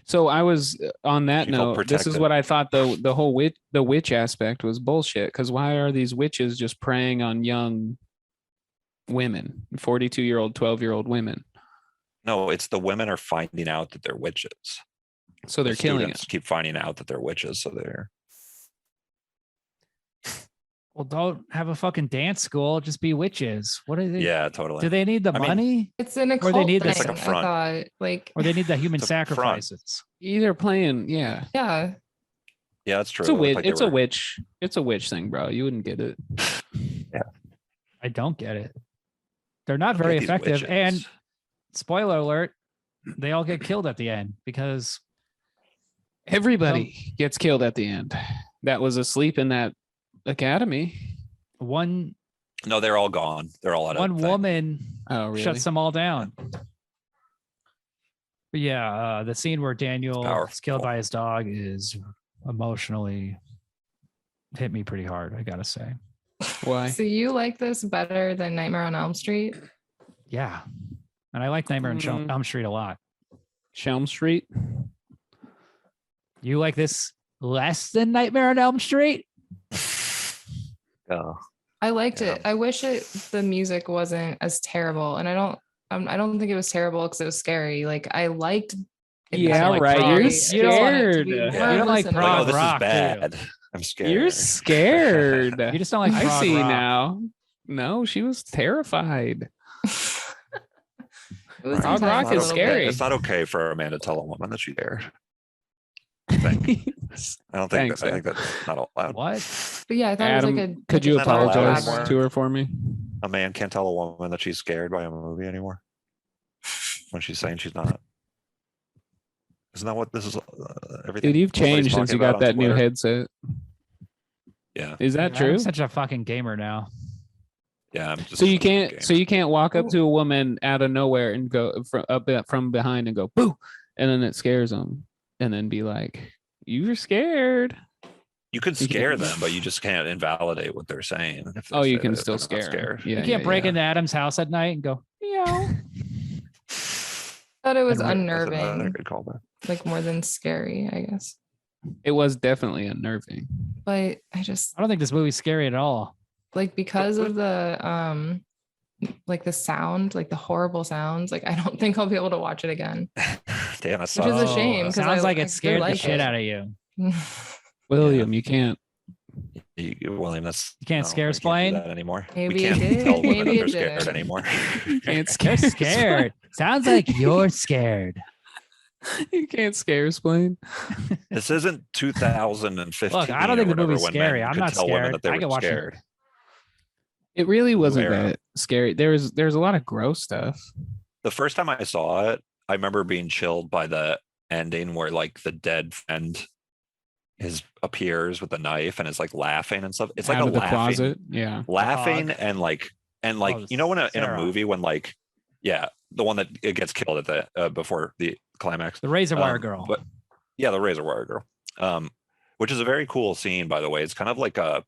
S4: So I was on that
S1: She felt
S4: note. This is
S1: protected.
S4: what I thought the whole witch aspect was bullshit. Because why are these witches just preying on young women, 42-year-old, 12-year-old women?
S1: No, it's the women are finding out that they're witches.
S4: So they're
S1: The
S4: killing
S1: students
S4: it.
S1: keep finding out that they're witches, so they're.
S2: Well, don't have a fucking dance school. Just be witches. What are they?
S1: Yeah, totally.
S2: Do they need the
S1: I mean,
S2: money,
S3: It's an
S2: Or
S3: occult
S2: they need
S3: thing,
S2: this-
S1: It's like a front.
S3: I thought. Like,
S2: or they need the human
S1: It's a front.
S2: sacrifices?
S4: Either playing, yeah.
S3: yeah.
S1: Yeah, that's true.
S4: It's a
S1: It looked
S4: witch.
S1: like they
S4: It's a
S1: were-
S4: witch. It's a witch thing, bro. You wouldn't get it.
S2: I don't get it. They're not
S1: Look at
S2: very
S1: these
S2: effective.
S1: witches.
S2: And spoiler alert, they all get killed at the end because
S4: Everybody gets killed at the end. That was asleep in that academy.
S2: one
S1: No, they're all gone. They're all out of
S2: one
S1: thing.
S2: woman
S4: Oh, really?
S2: shuts them all down. But yeah, the scene where Daniel is killed
S1: powerful.
S2: by his dog is emotionally hit me pretty hard, I gotta say.
S4: Why?
S3: So you like this better than Nightmare on Elm Street?
S2: Yeah. And I like Nightmare on
S4: Mm.
S2: Elm Street a lot.
S4: Shelm Street?
S2: You like this less than Nightmare on Elm Street?
S1: Oh,
S3: I liked
S1: Yeah.
S3: it. I wish the music wasn't as terrible, and I don't think it was terrible because it was scary. Like, I liked. it
S4: Yeah,
S3: better.
S2: right.
S3: I
S2: You're
S3: just want it to be
S4: scared.
S3: more
S2: You don't like
S3: listenable.
S1: like,
S2: prog
S1: oh, this
S2: rock,
S1: is
S2: do you?
S1: bad. I'm scared.
S4: You're scared.
S2: You just don't like
S4: I
S2: prog
S4: see
S2: rock.
S4: now. No, she was terrified.
S3: It was
S4: Prog
S3: intense
S4: rock
S3: a
S4: is
S3: little
S4: scary.
S3: bit.
S1: It's not okay for a man to tell a woman that she's scared. I think. I don't think.
S4: Thanks,
S1: I think that's not allowed.
S2: What?
S3: But yeah, I thought
S4: Adam,
S3: it was like a.
S4: could you
S1: Is that not allowed
S4: apologize
S1: anymore?
S4: to her for me?
S1: A man can't tell a woman that she's scared by a movie anymore when she's saying she's not. Isn't that what this is? Everything.
S4: Dude, you've
S1: everybody's
S4: changed since
S1: talking
S4: you got
S1: about on
S4: that new
S1: Twitter?
S4: headset.
S1: Yeah,
S4: Is that
S2: I'm
S4: true?
S2: such a fucking gamer now.
S1: yeah. I'm just
S4: So you
S1: a gamer.
S4: can't. So you can't walk up to a woman out of nowhere and go from behind and go boo, and then it scares them, and then be like, "You were scared."
S1: You could
S4: you can-
S1: scare them, but you just can't invalidate what they're saying. if
S4: Oh,
S1: they're
S4: you
S1: scared-
S4: can
S1: if
S4: still
S1: they're not
S4: scare 'em.
S1: scared.
S4: Yeah,
S2: You can't
S4: yeah,
S2: break
S4: yeah.
S2: into Adam's house at night and go, meow.
S3: thought it was
S1: That's another
S3: unnerving,
S1: good callback.
S3: like more than scary, I guess.
S4: It was definitely unnerving.
S3: But I just
S2: I don't think this movie's scary at all.
S3: like because of the like the sound, like the horrible sounds. Like I don't think I'll be able to watch it again.
S1: Damn,
S3: Which
S1: that
S3: is a
S1: sucks.
S3: shame, 'cause
S2: Sounds like
S3: I
S2: it
S3: do
S2: scared the
S3: like
S2: shit
S3: it.
S2: out of you.
S4: William, you can't.
S1: William, that's
S2: You can't
S1: no,
S2: scare
S1: we
S2: explain?
S1: that anymore.
S3: Maybe
S1: we
S3: it
S1: can't
S3: did,
S1: tell women
S3: maybe
S1: that
S3: it
S1: they're scared
S3: didn't.
S1: anymore.
S4: You can't
S2: They're
S4: scare.
S2: scared. Sounds like you're scared.
S4: You can't scare explain.
S1: This isn't 2015.
S2: Look, I don't think
S1: or
S2: the movie's
S1: whatever, when
S2: scary.
S1: men
S2: I'm
S1: could
S2: not
S1: tell women
S2: scared.
S1: that they
S2: I
S1: were
S2: can watch it.
S1: scared.
S4: It really wasn't
S1: Where?
S4: that scary. There's a lot of gross stuff.
S1: The first time I saw it, I remember being chilled by the ending where like the dead friend appears with a knife and is like laughing and stuff. It's like
S4: Out
S1: a
S4: of the
S1: laughing,
S4: closet. Yeah.
S1: laughing
S2: Dog.
S1: and like
S2: Oh,
S1: you know in a
S2: Sarah.
S1: movie when like the one that it gets killed at the before the climax.
S2: The razor wire girl.
S1: But yeah, the razor wire girl. Which is a very cool scene, by the way. It's kind of like a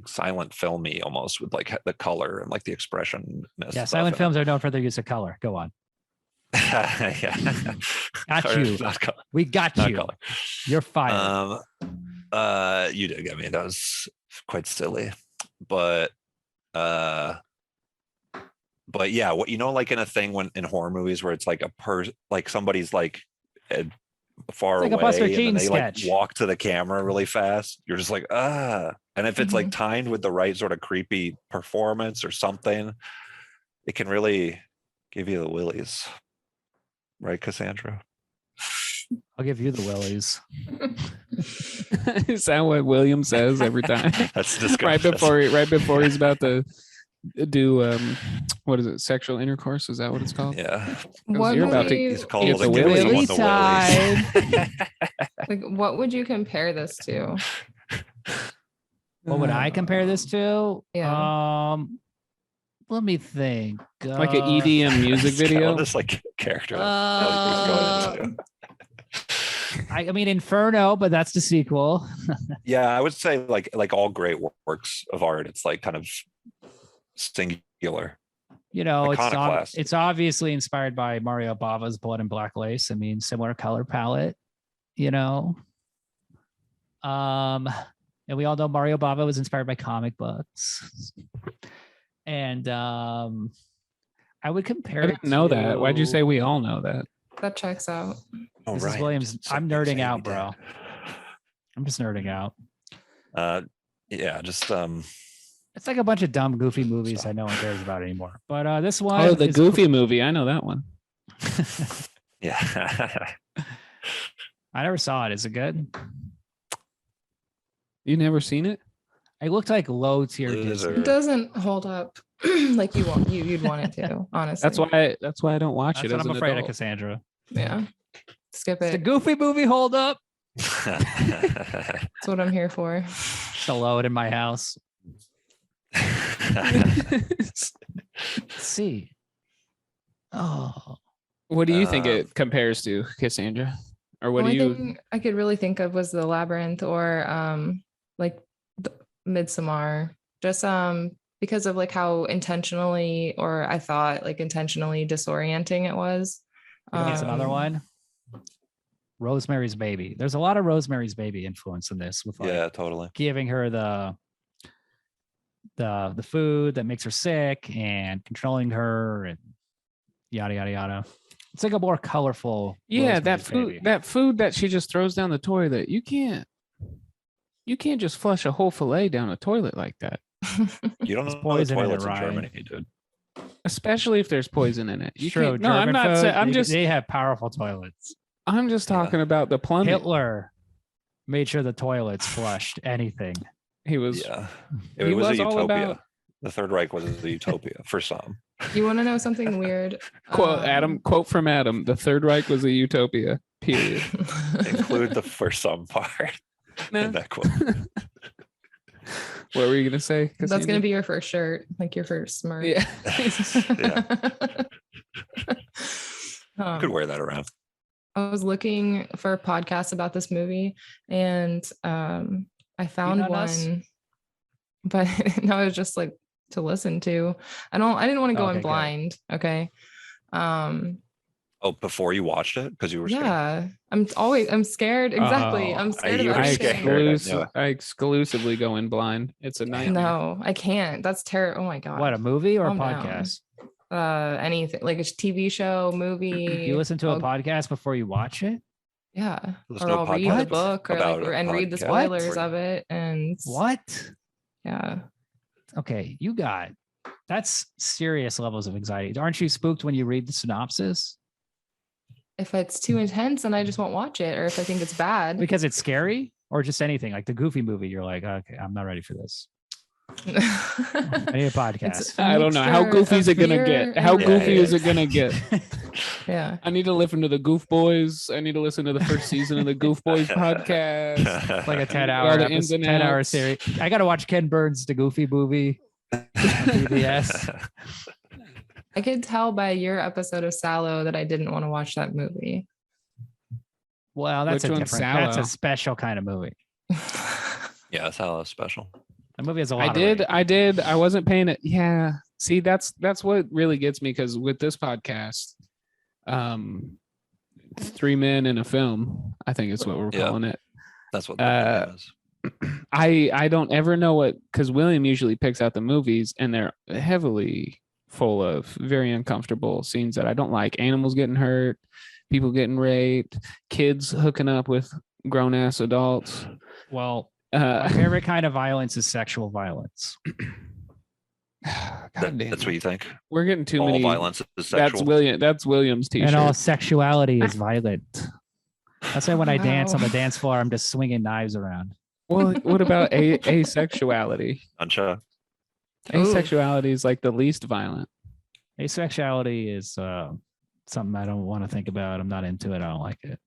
S1: silent filmy almost with like the color and like the expression.
S2: Yeah, silent films are known for their use of color. Go on.
S1: Yeah.
S2: Got
S1: Or
S2: you.
S1: not color,
S2: We got
S1: not
S2: you.
S1: color.
S2: You're fired.
S1: You did get me. That was quite silly. But yeah, what like in a thing when in horror movies where it's like like somebody's like far
S2: It's like a
S1: away
S2: Buster
S1: and then
S2: Keaton
S1: they
S2: sketch.
S1: like walk to the camera really fast. You're just like, and if it's like timed with the right sort of creepy performance or something, it can really give you the willies. Right, Cassandra?
S2: I'll give you the willies.
S4: Is that what William says every time?
S1: That's disgusting.
S4: right before he's about to do what is it? Sexual intercourse? Is that what it's called?
S1: Yeah.
S3: What
S4: You're about to-
S3: movie-
S1: He's called
S4: Get the
S1: like,
S4: willies.
S1: giving someone
S2: Willy
S1: the
S3: like what would you compare this to?
S2: What would I compare this to?
S3: Yeah.
S2: Let me think.
S4: Like an EDM music video.
S1: This like character.
S2: I mean Inferno, but that's the sequel.
S1: Yeah, I would say like all great works of art. It's like kind of singular.
S2: You know,
S1: Iconoclast.
S2: it's obviously inspired by Mario Bava's Blood and Black Lace. I mean, similar color palette, you know. And we all know Mario Bava was inspired by comic books. And I would compare
S4: I didn't know that. Why'd you say we all know that?
S3: That checks out.
S1: Oh,
S2: This
S1: right.
S2: is Williams.
S1: So
S2: I'm nerding
S1: excited
S2: out,
S1: we
S2: bro. I'm just nerding out.
S1: Yeah, just
S2: It's like a bunch of dumb, goofy movies that no one cares about anymore. But this one,
S4: Oh, the
S2: is
S4: Goofy movie. I know that one.
S1: yeah.
S2: I never saw it. Is it good?
S4: You never seen it?
S2: It looked like low tier
S1: Loser.
S2: Disney.
S3: It doesn't hold up like you'd want it to, honestly.
S4: That's why I don't watch
S2: That's
S4: it.
S2: what
S4: as
S2: I'm
S4: an
S2: afraid of,
S4: adult.
S2: Cassandra.
S3: Yeah. Skip
S2: Does the
S3: it.
S2: Goofy movie hold up?
S3: That's what I'm here for.
S2: It's a load in my house. Let's see. Oh,
S4: What do you think it compares to, Cassandra? Or what do
S3: Only
S4: you?
S3: thing I could really think of was the Labyrinth or like the Midsommar. Just because of like how intentionally, or I thought like intentionally disorienting it was.
S2: you know what's another one? Rosemary's Baby. There's a lot of Rosemary's Baby influence in this, with like
S1: Yeah, totally.
S2: giving her the food that makes her sick and controlling her and yada yada yada. It's like a more colorful.
S4: Yeah, that
S2: Rosemary's
S4: food.
S2: Baby.
S4: That food that she just throws down the toilet. You can't just flush a whole fillet down a toilet like that.
S1: You don't
S2: There's
S1: know the
S2: poison in it,
S1: toilets in
S2: Ryan.
S1: Germany, dude.
S4: Especially if there's poison in it. You
S2: True.
S4: can't. No, I'm
S2: German
S4: not
S2: food,
S4: saying. I'm
S2: they-
S4: just.
S2: They have powerful toilets.
S4: I'm just
S1: Yeah.
S4: talking about the plumbing.
S2: Hitler made sure the toilets flushed anything.
S4: He was.
S1: Yeah.
S4: He
S1: It was a
S4: was all
S1: utopia.
S4: about-
S1: The Third Reich was a utopia for some.
S3: You want to know something weird?
S4: Quote from Adam. The Third Reich was a utopia. Period.
S1: Include the for some part in that quote.
S4: What were you gonna say?
S3: That's
S4: Cassandra?
S3: gonna be your first shirt, like your first smirk.
S4: Yeah.
S1: You could wear that around.
S3: I was looking for podcasts about this movie, and I found
S2: on us?
S3: one, but no, it was just like to listen to. I didn't want to go
S2: Okay,
S3: in
S2: good.
S3: blind. Okay.
S1: Oh, before you watched it because you were scared.
S3: Yeah, I'm scared. Exactly.
S2: Oh,
S3: I'm scared
S1: you
S3: of
S1: were
S3: everything.
S1: scared.
S4: I exclusively go in blind. It's a nightmare.
S3: No, I can't. That's terrible. Oh my god.
S2: what, a movie or a
S3: Calm down.
S2: podcast?
S3: Anything like a TV show, movie.
S2: You listen to a podcast before you watch it?
S3: Yeah.
S1: Listen
S3: Or
S1: to a
S3: I'll read the
S1: podcast
S3: book or
S1: about a
S3: and read the
S1: podcast?
S3: spoilers
S1: What?
S3: of it. And
S2: What?
S3: yeah.
S2: Okay, that's serious levels of anxiety. Aren't you spooked when you read the synopsis?
S3: If it's too intense, then I just won't watch it. Or if I think it's bad.
S2: Because it's scary, or just anything like the Goofy movie? You're like, okay, I'm not ready for this. I need a podcast.
S3: It's a
S4: I don't know. How
S3: mixture
S4: goofy
S3: of
S4: is it gonna
S3: fear
S4: get? How
S3: and
S4: goofy
S1: yeah.
S4: is it gonna get?
S3: Yeah.
S4: I need to listen to the Goof Boys. I need to listen to the first season of the Goof Boys podcast.
S2: Like a 10-hour
S4: All the ins and
S2: 10-hour
S4: outs.
S2: series. I got to watch Ken Burns' The Goofy movie. on PBS.
S3: I could tell by your episode of Sallow that I didn't want to watch that movie.
S2: Well, that's
S4: Which
S2: a
S4: one's
S2: different. That's a
S4: Sallow?
S2: special kind of movie.
S1: Yeah, that's how it's special.
S2: That movie has a lot.
S4: I did. I wasn't paying it. Yeah. See, that's what really gets me, because with this podcast, 3 men in a film, I think is what we're
S1: Yeah.
S4: calling it.
S1: That's what the is.
S4: I don't ever know what, because William usually picks out the movies and they're heavily full of very uncomfortable scenes that I don't like. Animals getting hurt, people getting raped, kids hooking up with grown ass adults.
S2: Well, my favorite kind of violence is sexual violence.
S4: God damn
S1: That's what you think.
S4: We're getting too
S1: All
S4: many.
S1: violence is sexual.
S4: That's William's t-shirt.
S2: And all sexuality is violent. That's why when I dance on
S3: Wow.
S2: the dance floor, I'm just swinging knives around.
S4: Well, what about asexuality?
S1: Uncha.
S4: Asexuality is like the least violent.
S2: Asexuality is something I don't want to think about. I'm not into it. I don't like it.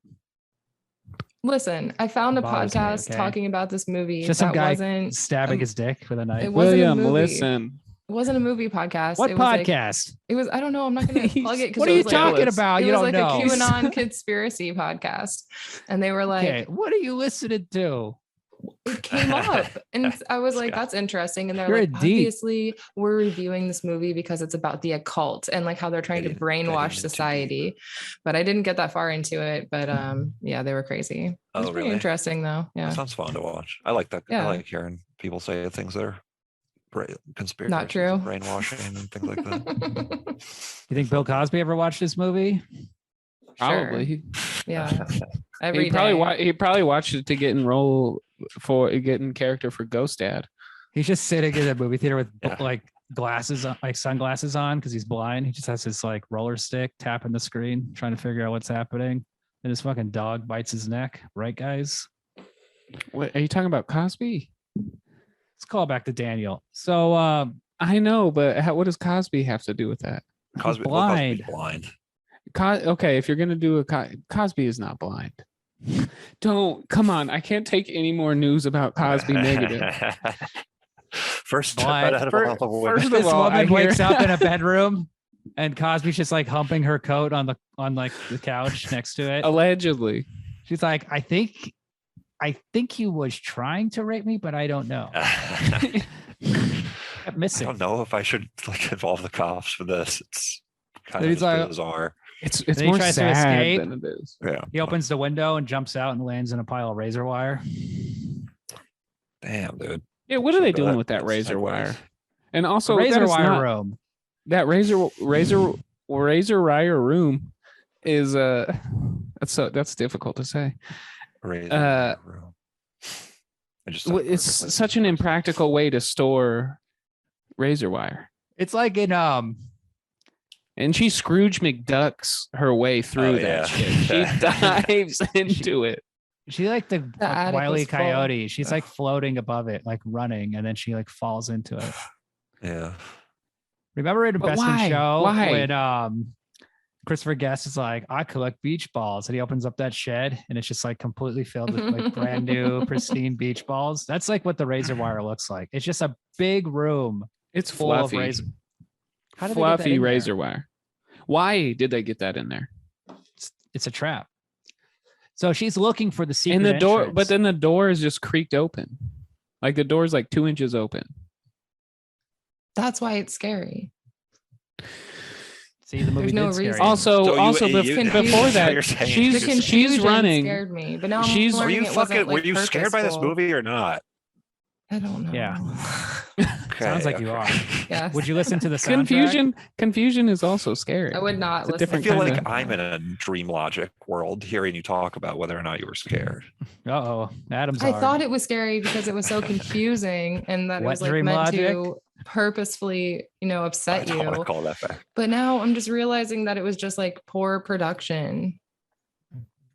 S3: Listen, I found a
S2: Bothers me,
S3: podcast
S2: okay?
S3: talking about this movie.
S2: It's just some
S3: that
S2: guy
S3: wasn't
S2: stabbing his dick with a knife.
S3: it wasn't a
S4: William,
S3: movie.
S4: listen.
S3: It wasn't a movie podcast.
S2: What
S3: it was like-
S2: podcast?
S3: it was. I don't know. I'm not going to plug it. 'cause
S2: What
S3: it
S2: are you
S3: was like-
S2: talking about?
S3: It
S2: You
S3: was
S2: don't
S3: like
S2: know.
S3: a QAnon conspiracy podcast, and they were like,
S2: Okay, what are you listening to?
S3: it came up, and I was like,
S1: Scott.
S3: that's interesting. And they're
S2: You're
S3: like,
S2: deep.
S3: obviously, we're reviewing this movie because it's about the occult and like how they're trying to
S1: Getting
S3: brainwash
S1: into
S3: society. But I didn't get that far into it. But yeah, they were crazy. It was
S1: Oh,
S3: pretty
S1: really?
S3: interesting though.
S1: That
S3: Yeah,
S1: sounds fun to watch. I like that.
S3: Yeah.
S1: I like hearing people say things that are conspiracy,
S3: Not true.
S1: brainwashing, and things like that.
S2: You think Bill Cosby ever watched this movie?
S4: Probably.
S3: Yeah. Every
S4: He probably
S3: day.
S4: he probably watched it to get in character for Ghost Dad.
S2: He's just sitting in a movie theater with
S1: Yeah.
S2: like glasses on, like sunglasses on, because he's blind. He just has his like roller stick tapping the screen, trying to figure out what's happening. And his fucking dog bites his neck. Right, guys?
S4: What are you talking about, Cosby?
S2: Let's call back to Daniel. So
S4: I know, but what does Cosby have to do with that?
S1: Cosby's
S2: blind.
S1: blind.
S4: Okay, if you're gonna do Cosby is not blind. Don't come on. I can't take any more news about Cosby negative.
S1: First step
S2: Blind.
S1: out of
S4: Fir-
S1: all the way.
S4: first of
S2: this
S4: all, I
S2: woman
S4: hear-
S2: wakes up in a bedroom and Cosby's just like humping her coat on like the couch next to it.
S4: Allegedly.
S2: She's like, I think he was trying to rape me, but I don't know.
S1: I
S2: Kept missing.
S1: don't know if I should like involve the cops for this. It's kind
S2: He's
S1: of
S2: like-
S1: bizarre.
S4: It's
S2: Then he
S4: more
S2: tries to
S4: sad
S2: escape.
S4: than it is.
S1: Yeah.
S2: He opens the window and jumps out and lands in a pile of razor wire.
S1: Damn, dude.
S4: Yeah, what are they
S1: Look at
S4: doing
S1: that.
S4: with that
S1: That's
S4: razor
S1: sideways.
S4: wire? And also
S2: Razor
S4: that is
S2: wire
S4: not-
S2: room.
S4: that razor wire room is that's difficult to say.
S1: Razor room. I just thought
S4: It's
S1: perfectly.
S4: such an impractical way to store razor wire.
S2: It's like in
S4: And she Scrooge McDucks her way through
S1: Oh,
S4: that
S1: yeah.
S4: shit. She dives into it.
S2: she like the
S3: attic
S2: Wile E.
S3: was full.
S2: Coyote. She's like floating above it, like running, and then she like falls into it.
S1: Yeah.
S2: Remember in
S4: But
S2: Best in
S4: why?
S2: Show
S4: Why?
S2: when Christopher Guest is like, I collect beach balls, and he opens up that shed and it's just like completely filled with like brand new pristine beach balls. That's like what the razor wire looks like. It's just a big room
S4: It's
S2: full of
S4: fluffy.
S2: razor. How did they get that
S4: Fluffy
S2: in there?
S4: razor wire. Why did they get that in there?
S2: It's a trap. So she's looking for the secret
S4: And the door,
S2: entrance.
S4: but then the door is just creaked open. Like the door's like 2 inches open.
S3: That's why it's scary.
S2: See, the movie
S3: no
S2: did scare
S3: reason.
S2: you.
S4: Also,
S1: So
S4: also
S3: confusion.
S4: before
S1: so
S4: that,
S1: you're saying-
S3: The
S4: she's
S3: confusion
S4: running.
S3: scared me, but now I'm
S4: She's-
S1: Were
S3: learning
S1: you
S3: it wasn't,
S1: fucking? Were
S3: like,
S1: you scared by this
S3: purposeful.
S1: movie or not?
S3: I don't know.
S2: Yeah.
S1: Okay,
S2: Sounds like you are.
S3: Yes.
S2: Would you listen to the soundtrack?
S4: Confusion is also scary.
S3: I would not
S4: It's a
S3: listen.
S4: different
S1: I feel
S4: kinda-
S1: like I'm in a dream logic world hearing you talk about whether or not you were scared.
S2: Uh-oh. Adam's
S3: I
S2: hard.
S3: thought it was scary because it was so confusing and that it
S2: What
S3: was like
S2: dream
S3: meant
S2: logic?
S3: to purposefully,
S1: I
S3: upset
S1: don't want to
S3: you.
S1: call that back.
S3: But now I'm just realizing that it was just like poor production.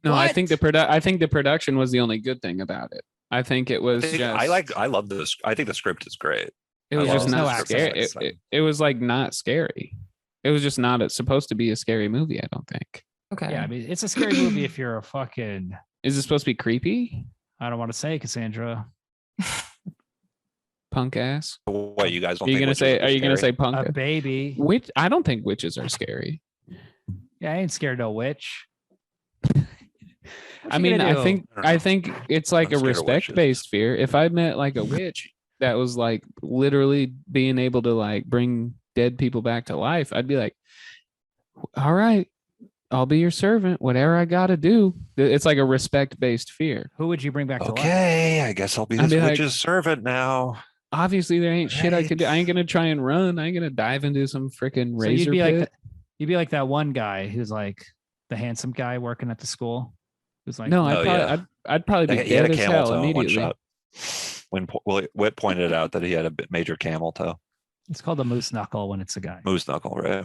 S4: No, I
S2: What?
S4: think I think the production was the only good thing about it. I think it was just
S1: I love this. I think the script is great.
S4: it was
S1: I
S4: just
S1: love
S4: not
S2: the
S4: scary.
S1: script.
S4: It was like not scary. It was just not supposed to be a scary movie, I don't think.
S3: Okay.
S2: Yeah, I mean, it's a scary movie if you're a fucking.
S4: Is it supposed to be creepy?
S2: I don't want to say Cassandra.
S4: Punk ass?
S1: What you guys don't?
S4: Are you
S1: think
S4: gonna
S1: witches
S4: say
S1: are
S4: are you gonna
S1: scary?
S4: say punk?
S2: A baby.
S4: Witch I don't think witches are scary.
S2: Yeah, I ain't scared no witch.
S4: I mean,
S1: I don't
S4: I
S1: know.
S4: think it's like
S1: I'm
S4: a
S1: scared of
S4: respect based fear. If I met like a witch that was like literally being able to like bring dead people back to life, I'd be like, all right, I'll be your servant, whatever I gotta do. It's like a respect based fear.
S2: Who would you bring back to life?
S1: Okay, I guess I'll be
S4: I'd
S1: this
S4: be like-
S1: witch's servant now.
S4: Obviously, there ain't shit I could do. I ain't gonna try and run. I ain't gonna dive into some freaking
S2: So
S4: razor
S2: you'd be
S4: pit.
S2: like you'd be like that one guy who's like the handsome guy working at the school. Who's like,
S4: no,
S1: Oh, yeah.
S4: I'd probably be
S1: He had
S4: dead
S1: a
S4: as
S1: camel
S4: hell
S1: toe in one
S4: immediately.
S1: shot. When Whit pointed out that he had a major camel toe,
S2: it's called a moose knuckle when it's a guy.
S1: moose knuckle, right?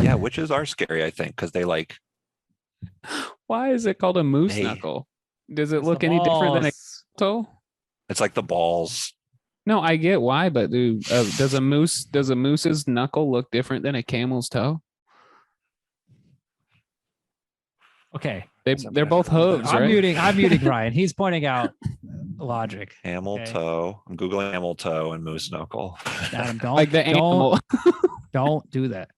S1: Yeah, witches are scary, I think, because they like
S4: Why is it called a moose
S1: Hey.
S4: knuckle? Does it
S2: It's
S4: look
S2: the
S4: any different than a
S2: balls.
S4: toe?
S1: it's like the balls.
S4: No, I get why, but dude, does a moose's knuckle look different than a camel's toe?
S2: Okay.
S4: They're both hooves,
S2: I'm
S4: right?
S2: muting Ryan. He's pointing out logic.
S1: Camel
S2: Okay.
S1: toe. I'm googling camel toe and moose knuckle.
S2: Adam, don't
S4: Like the animal.
S2: don't do that.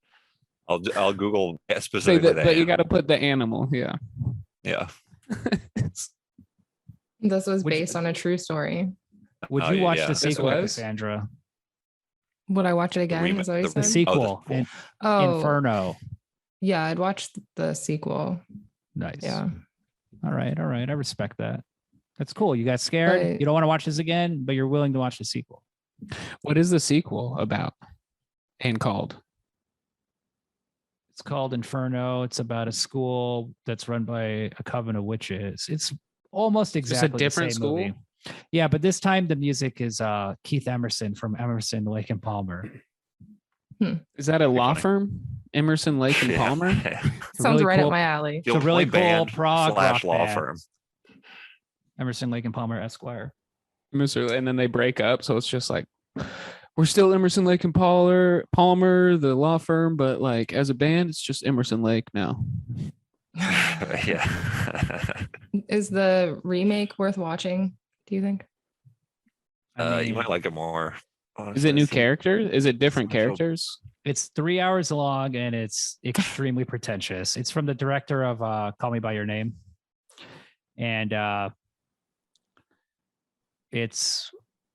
S1: I'll Google
S4: Say
S1: specifically
S4: that, but you
S1: animal.
S4: got to put the animal. Yeah.
S1: Yeah.
S3: This was
S2: Would you-
S3: based on a true story.
S2: Would
S1: Oh,
S2: you watch
S1: yeah.
S2: the
S1: This
S2: sequel,
S4: was?
S2: Cassandra?
S3: Would I watch it again?
S1: remake-
S3: Is that what you
S1: the
S2: The
S3: said?
S2: sequel,
S1: sequel.
S3: Oh,
S2: Inferno.
S3: yeah, I'd watch the sequel.
S2: Nice.
S3: Yeah.
S2: All right. I respect that. That's cool. You got scared.
S3: But-
S2: You don't want to watch this again, but you're willing to watch the sequel.
S4: What is the sequel about and called?
S2: It's called Inferno. It's about a school that's run by a coven of witches. It's almost
S4: a
S2: exactly
S4: different
S2: the same
S4: school?
S2: movie. Yeah, but this time the music is Keith Emerson from Emerson, Lake and Palmer.
S4: Is that a law firm? Emerson, Lake and
S1: Yeah.
S4: Palmer?
S3: Sounds
S2: really
S3: right
S2: cool-
S3: up my alley.
S2: It's a really cool prog rock
S1: law
S2: band.
S1: firm.
S2: Emerson, Lake and Palmer, Esquire.
S4: Emerson, and then they break up, so it's just like we're still Emerson, Lake and Palmer, the law firm, but like as a band, it's just Emerson Lake now.
S1: Yeah.
S3: Is the remake worth watching? Do you think?
S2: I
S1: You
S2: mean,
S1: might like it more.
S4: Is it new
S1: honestly.
S4: characters? Is it different
S1: It's not so-
S4: characters?
S2: it's 3 hours long and it's extremely pretentious. It's from the director of Call Me by Your Name, and it's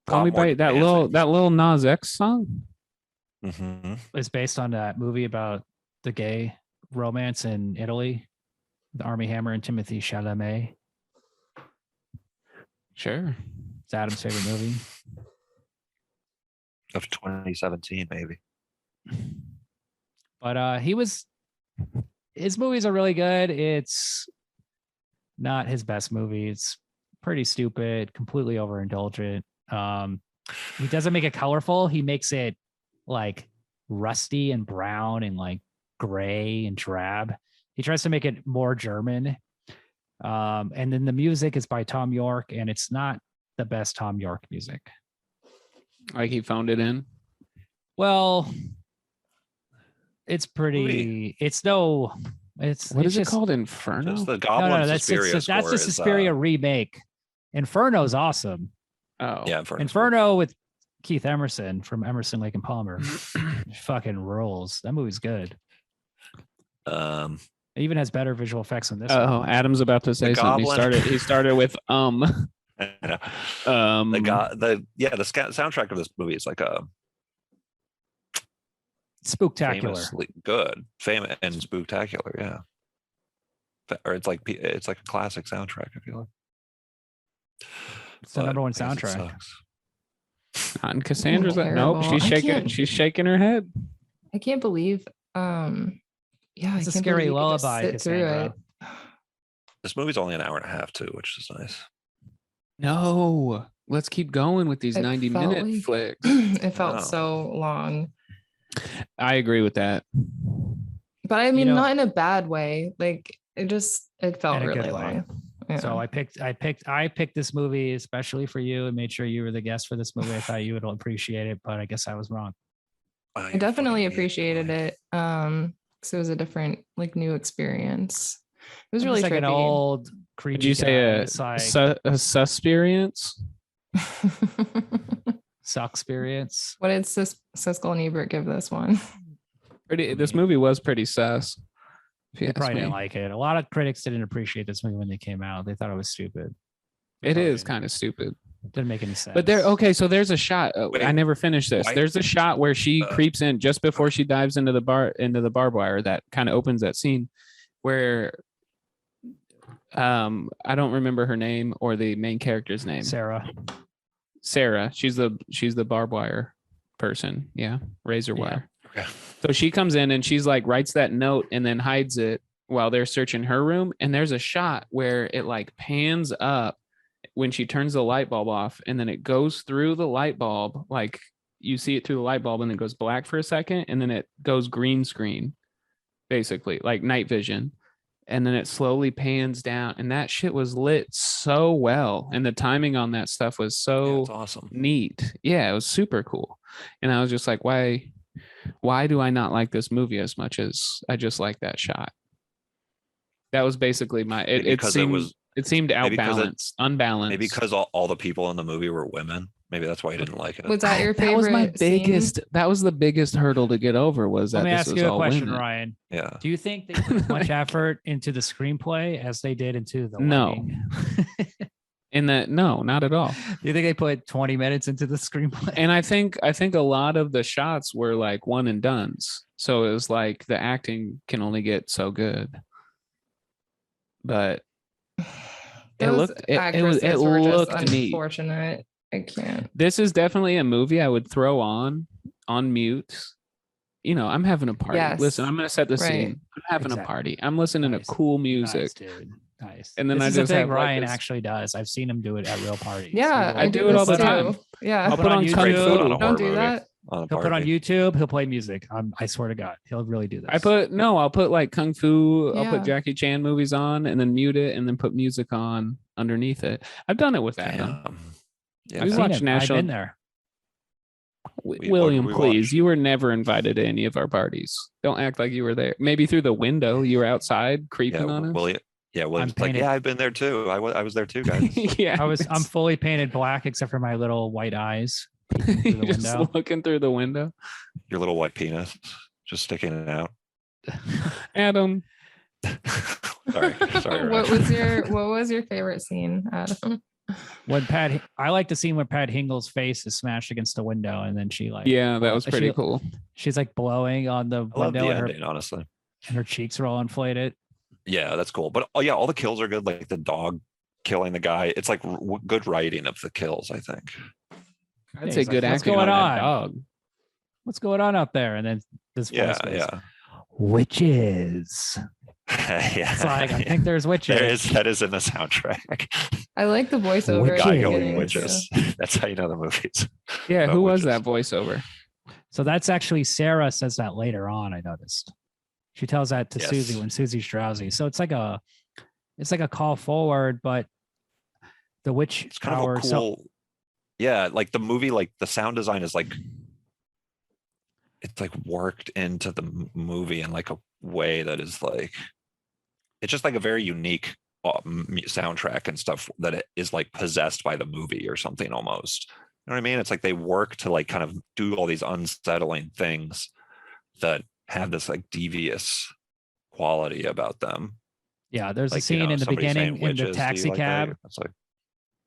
S4: Call me
S1: Popcorn
S4: by that
S1: dancing.
S4: little Nas X song.
S1: Mhm.
S2: it's based on that movie about the gay romance in Italy, the Army Hammer and Timothy Chalamet.
S4: Sure.
S2: It's Adam's favorite movie.
S1: Of 2017, maybe.
S2: But his movies are really good. It's not his best movie. It's pretty stupid, completely overindulgent. He doesn't make it colorful. He makes it like rusty and brown and like gray and drab. He tries to make it more German. And then the music is by Tom York, and it's not the best Tom York music.
S4: Like he phoned it in.
S2: Well, it's pretty. It's no. It's
S4: What
S2: it's
S4: is it
S2: just,
S4: called? Inferno?
S1: Just the
S2: No,
S1: Goblin
S2: no, that's
S1: Suspiria
S2: that's the
S1: score is,
S2: Suspiria remake. Inferno's awesome.
S4: Oh.
S1: Yeah, Inferno.
S2: Inferno with Keith Emerson from Emerson, Lake and Palmer. Fucking rules. That movie's good.
S1: Um,
S2: It even has better visual effects than this. one.
S4: Oh, Adam's about to say something.
S1: Goblin.
S4: He started with
S1: the
S4: the
S1: soundtrack of this movie is like a
S2: Spooktacular.
S1: famously good, famous and spooktacular. Yeah, or it's like a classic soundtrack. I feel like
S2: It's the number one
S1: I guess it
S2: soundtrack.
S1: sucks.
S4: And Cassandra's like,
S3: Terrible.
S4: nope, she's
S3: I
S4: shaking.
S3: can't-
S4: She's shaking her head.
S3: I can't believe. Yeah,
S2: It's
S3: I
S2: a
S3: can't
S2: scary
S3: believe you could just
S2: lullaby,
S3: sit through it.
S2: Cassandra.
S1: This movie's only an hour and a half too, which is nice.
S4: No, let's keep going with these
S3: It
S4: 90-minute
S3: felt like-
S4: flicks.
S3: It felt
S1: Wow.
S3: so long,
S4: I agree with that.
S3: but I mean,
S2: know-
S3: not in a bad way. Like it felt
S2: In a good
S3: really
S2: way.
S3: long. Yeah.
S2: So I picked this movie especially for you and made sure you were the guest for this movie. I thought you would appreciate it, but I guess I was wrong.
S3: I definitely appreciated it. Because it was a different, like, new experience. It was
S2: I'm
S3: really
S2: just like an
S3: trippy.
S2: old creepy.
S4: Did you say
S2: guy.
S4: a,
S2: It's like
S4: a susperience?
S2: suck experience?
S3: What did Siskel and Ebert give this one?
S4: This movie was pretty sus. if you
S2: They
S4: ask
S2: probably didn't
S4: me.
S2: like it. A lot of critics didn't appreciate this movie when they came out. They thought it was stupid.
S4: It is
S2: Sorry.
S4: kind of stupid.
S2: Didn't make any sense.
S4: But so there's a shot.
S1: Wait,
S4: I never finished this.
S1: why-
S4: There's a shot where she creeps in just before she dives into the barbed wire that kind of opens that scene where I don't remember her name or the main character's name. Sarah. She's the barbed wire person. Yeah. Razor
S2: Yeah.
S4: wire.
S1: Okay.
S4: So she comes in and she's like writes that note and then hides it while they're searching her room. And there's a shot where it like pans up when she turns the light bulb off and then it goes through the light bulb. Like you see it through the light bulb and then it goes black for a second and then it goes green screen, basically like night vision. And then it slowly pans down and that shit was lit so well. And the timing on that stuff was so
S1: It's awesome.
S4: neat. Yeah, it was super cool. And I was just like, why do I not like this movie as much as I just like that shot? That was basically it seemed outbalanced, unbalanced.
S1: Maybe because all the people in the movie were women. Maybe that's why you didn't like it.
S3: Was that your
S4: that
S3: favorite?
S4: was my
S3: scene?
S4: biggest. That was the biggest hurdle to get over. Was that
S2: Let me
S4: this
S2: ask
S4: was
S2: you a
S4: all
S2: question,
S4: women.
S2: Ryan.
S1: Yeah.
S2: Do you think they put as much effort into the screenplay as they did into the
S4: No.
S2: lighting?
S4: In that, no, not at all.
S2: Do you think they put 20 minutes into the screenplay?
S4: And I think a lot of the shots were like one and dones. So it was like the acting can only get so good. But it
S3: Those
S4: looked it
S3: actresses were just
S4: looked neat.
S3: unfortunate. I can't.
S4: This is definitely a movie I would throw on mute. You know, I'm having a party.
S3: Yes.
S4: Listen, I'm gonna set the
S3: Right.
S4: scene. I'm having a
S2: Exactly.
S4: party. I'm listening
S2: Nice.
S4: to cool music.
S2: Nice, dude. Nice.
S4: And then
S2: this
S4: I
S2: is
S4: just
S2: the thing
S4: have, like,
S2: Ryan
S4: this-
S2: actually does. I've seen him do it at real parties.
S3: Yeah,
S2: He
S3: I
S2: will-
S4: do it all the
S3: this
S4: time.
S3: too. Yeah.
S4: I'll put on
S2: YouTube.
S1: Great food on a
S3: Don't
S1: horror
S3: do
S1: movie.
S3: that.
S1: On a
S2: He'll put on
S1: party.
S2: YouTube. He'll play music. I swear to God, he'll really do this.
S4: I'll put like kung fu. I'll
S3: Yeah.
S4: put Jackie Chan movies on and then mute it and then put music on underneath it. I've done it with Adam.
S1: Damn. Yeah.
S4: We
S2: I've seen
S4: watched
S2: it.
S4: National-
S2: I've been there.
S4: William,
S1: we
S4: please.
S1: watch?
S4: You were never invited to any of our parties. Don't act like you were there. Maybe through the window. You were outside creeping on us.
S1: William. Yeah, William's
S2: I'm
S1: like,
S2: painted-
S1: yeah, I've been there too. I was there too, guys.
S4: Yeah.
S2: I'm fully painted black except for my little white eyes. through the
S4: You're just
S2: window.
S4: looking through the window.
S1: Your little white penis just sticking out.
S4: Adam.
S1: sorry.
S3: what
S1: Ryan.
S3: was your favorite scene, Adam?
S2: When I like the scene where Pat Hingle's face is smashed against the window, and then she like
S4: Yeah, that was
S2: She-
S4: pretty cool.
S2: she's like blowing on the
S1: I love
S2: window,
S1: the
S2: and
S1: ending, honestly.
S2: her cheeks are all inflated.
S1: Yeah, that's cool. But yeah, all the kills are good. Like the dog killing the guy. It's like good writing of the kills, I think.
S4: I'd
S2: Yeah,
S4: say
S2: he's like,
S4: good
S2: "What's
S4: acting
S2: going
S4: on that
S2: on?"
S4: dog.
S2: What's going on out there? And then this voice
S1: Yeah,
S2: goes,
S1: yeah.
S2: witches.
S1: Yeah.
S2: It's like I think there's witches.
S1: that is in the soundtrack.
S3: I like the voiceover. at the
S1: Guy
S3: beginning,
S1: going
S3: too.
S1: witches. That's how you know the movies.
S4: Yeah,
S1: About
S4: who was
S1: witches.
S4: that voiceover?
S2: So that's actually Sarah says that later on. I noticed she tells that to
S1: Yes.
S2: Susie when Susie's drowsy. So it's like a call forward, but the witch
S1: It's kind
S2: hour.
S1: of a cool. Yeah, like the movie, like the sound design is like it's like worked into the movie in like a way that is like it's just like a very unique soundtrack and stuff that it is like possessed by the movie or something almost. You know what I mean? It's like they work to like kind of do all these unsettling things that have this like devious quality about them.
S2: Yeah, there's a
S1: Like,
S2: scene in the
S1: somebody saying
S2: beginning in the
S1: "Witches, do you
S2: taxi
S1: like that?"
S2: cab.
S1: It's like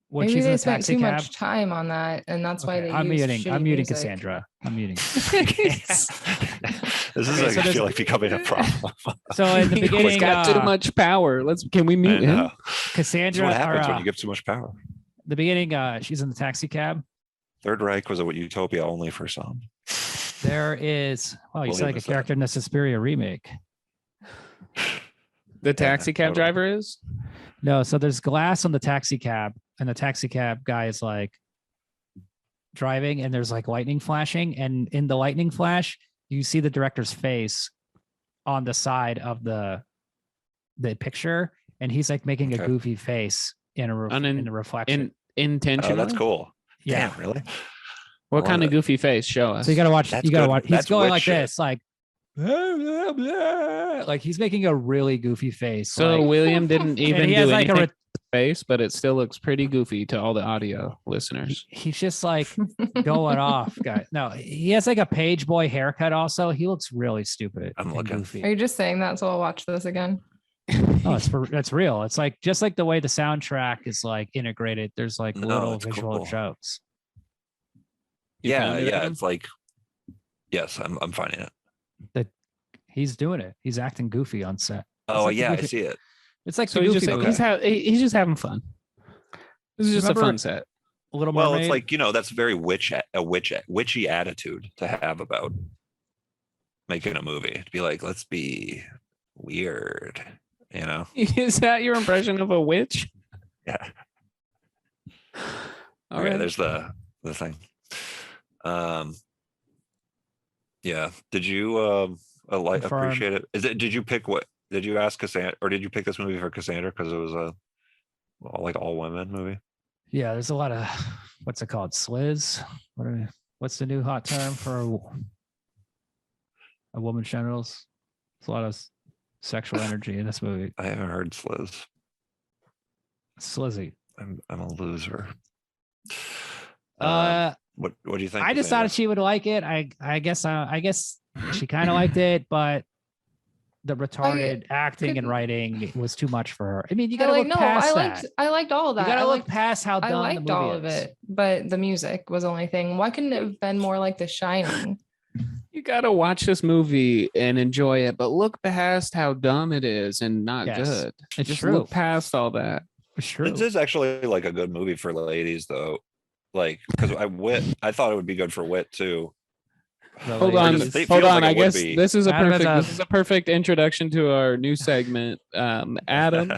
S2: when
S3: Maybe
S2: she's in
S3: they
S2: the
S3: spent
S2: taxi
S3: too
S2: cab.
S3: much time on that, and that's why
S2: Okay,
S3: they
S2: I'm
S3: used
S2: muting. I'm
S3: shitty
S2: muting
S3: music.
S2: Cassandra. I'm muting.
S1: This is
S2: Okay,
S1: like,
S2: so
S1: I
S2: there's-
S1: feel like becoming a problem.
S2: So in the
S4: He's
S2: beginning,
S4: got too much power. Can we
S1: I
S4: mute him?
S1: know. This is
S2: Cassandra,
S1: what
S2: or,
S1: happens when you give too much power.
S2: the beginning, she's in the taxi cab.
S1: Third Reich was a utopia only for some.
S2: There is, well, you
S1: We'll
S2: sound
S1: leave
S2: like a
S1: it at that.
S2: character in the Suspiria remake.
S4: The taxi cab
S1: totally.
S4: driver is?
S2: No, so there's glass on the taxi cab, and the taxi cab guy is like driving, and there's like lightning flashing, and in the lightning flash, you see the director's face on the side of the picture, and he's like making a
S1: Okay.
S2: goofy face in a in the reflection.
S4: Intentionally?
S1: Oh, that's cool.
S2: Yeah.
S1: Damn, really?
S4: What
S1: I
S4: kind
S1: love
S4: of
S1: it.
S4: goofy face? Show us.
S2: So you gotta watch.
S1: That's
S2: You gotta
S1: good.
S2: watch. He's
S1: That's
S2: going
S1: witch
S2: like
S1: shit.
S2: this, like blah, blah, blah. Like he's making a really goofy face.
S4: So
S2: like,
S4: William didn't even
S2: he
S4: do
S2: has like
S4: anything
S2: a
S4: with his face, but it still looks pretty goofy to all the audio listeners.
S2: he's just like going off, guy. No, he has like a page boy haircut. Also, he looks really stupid.
S1: I'm
S2: and
S1: looking.
S2: goofy.
S3: Are you just saying that so I'll watch this again?
S2: Oh, it's real. It's like just like the way the soundtrack is like integrated. There's like
S1: No,
S2: little
S1: it's
S2: visual
S1: cool.
S2: jokes.
S4: You
S1: Yeah,
S4: found it,
S1: yeah.
S4: Adam?
S1: It's like, yes, I'm finding it.
S2: He's doing it. He's acting goofy on set.
S1: Oh,
S2: like the
S1: yeah, I
S2: goofy-
S1: see it.
S2: It's like
S4: So
S2: the
S4: he's
S2: goofy
S4: just
S2: movie.
S4: he's just having fun. This is just a
S2: Remember-
S4: fun set.
S2: Little
S1: Well,
S2: Mermaid.
S1: it's like, that's very witchy attitude to have about making a movie. To be like, let's be weird,
S4: Is that your impression of a witch?
S1: Yeah.
S4: All
S1: Okay,
S4: right.
S1: there's the thing. Yeah. Did you
S2: Confirm.
S1: appreciate it? Did you pick did you ask Cassandra, or did you pick this movie for Cassandra because it was a all women movie?
S2: Yeah, there's a lot of what's it called? Sliz. What's the new hot term for a woman's genitals? There's a lot of sexual energy in this movie.
S1: I haven't heard Sliz.
S2: Slizzy.
S1: I'm a loser.
S2: What
S1: What do you think?
S2: I just
S1: Cassandra?
S2: thought she would like it. I guess she kind of liked it, but the retarded acting and
S3: couldn't-
S2: writing was too much for her. I mean, you
S3: I
S2: gotta
S3: like
S2: look
S3: no,
S2: past
S3: I
S2: that.
S3: liked all of
S2: You
S3: that.
S2: gotta
S3: I
S2: look
S3: liked,
S2: past how dumb
S3: I
S2: the
S3: liked
S2: movie
S3: all of
S2: is.
S3: it, but the music was the only thing. Why couldn't it have been more like The Shining?
S4: You gotta watch this movie and enjoy it, but look past how dumb it is and not
S2: Yes,
S4: good.
S2: it's
S4: Just
S2: true.
S4: look past all that.
S2: It's true.
S1: This is actually like a good movie for ladies, though. Like, because I thought it would be good for Wit too.
S2: The
S4: Hold
S1: Or
S4: on,
S1: just- it
S4: hold
S1: feels
S4: on.
S1: like it
S4: I
S1: would
S4: guess
S1: be.
S4: this is a
S2: Adam has
S4: perfect.
S2: a-
S4: This is a perfect introduction to our new segment. Adam,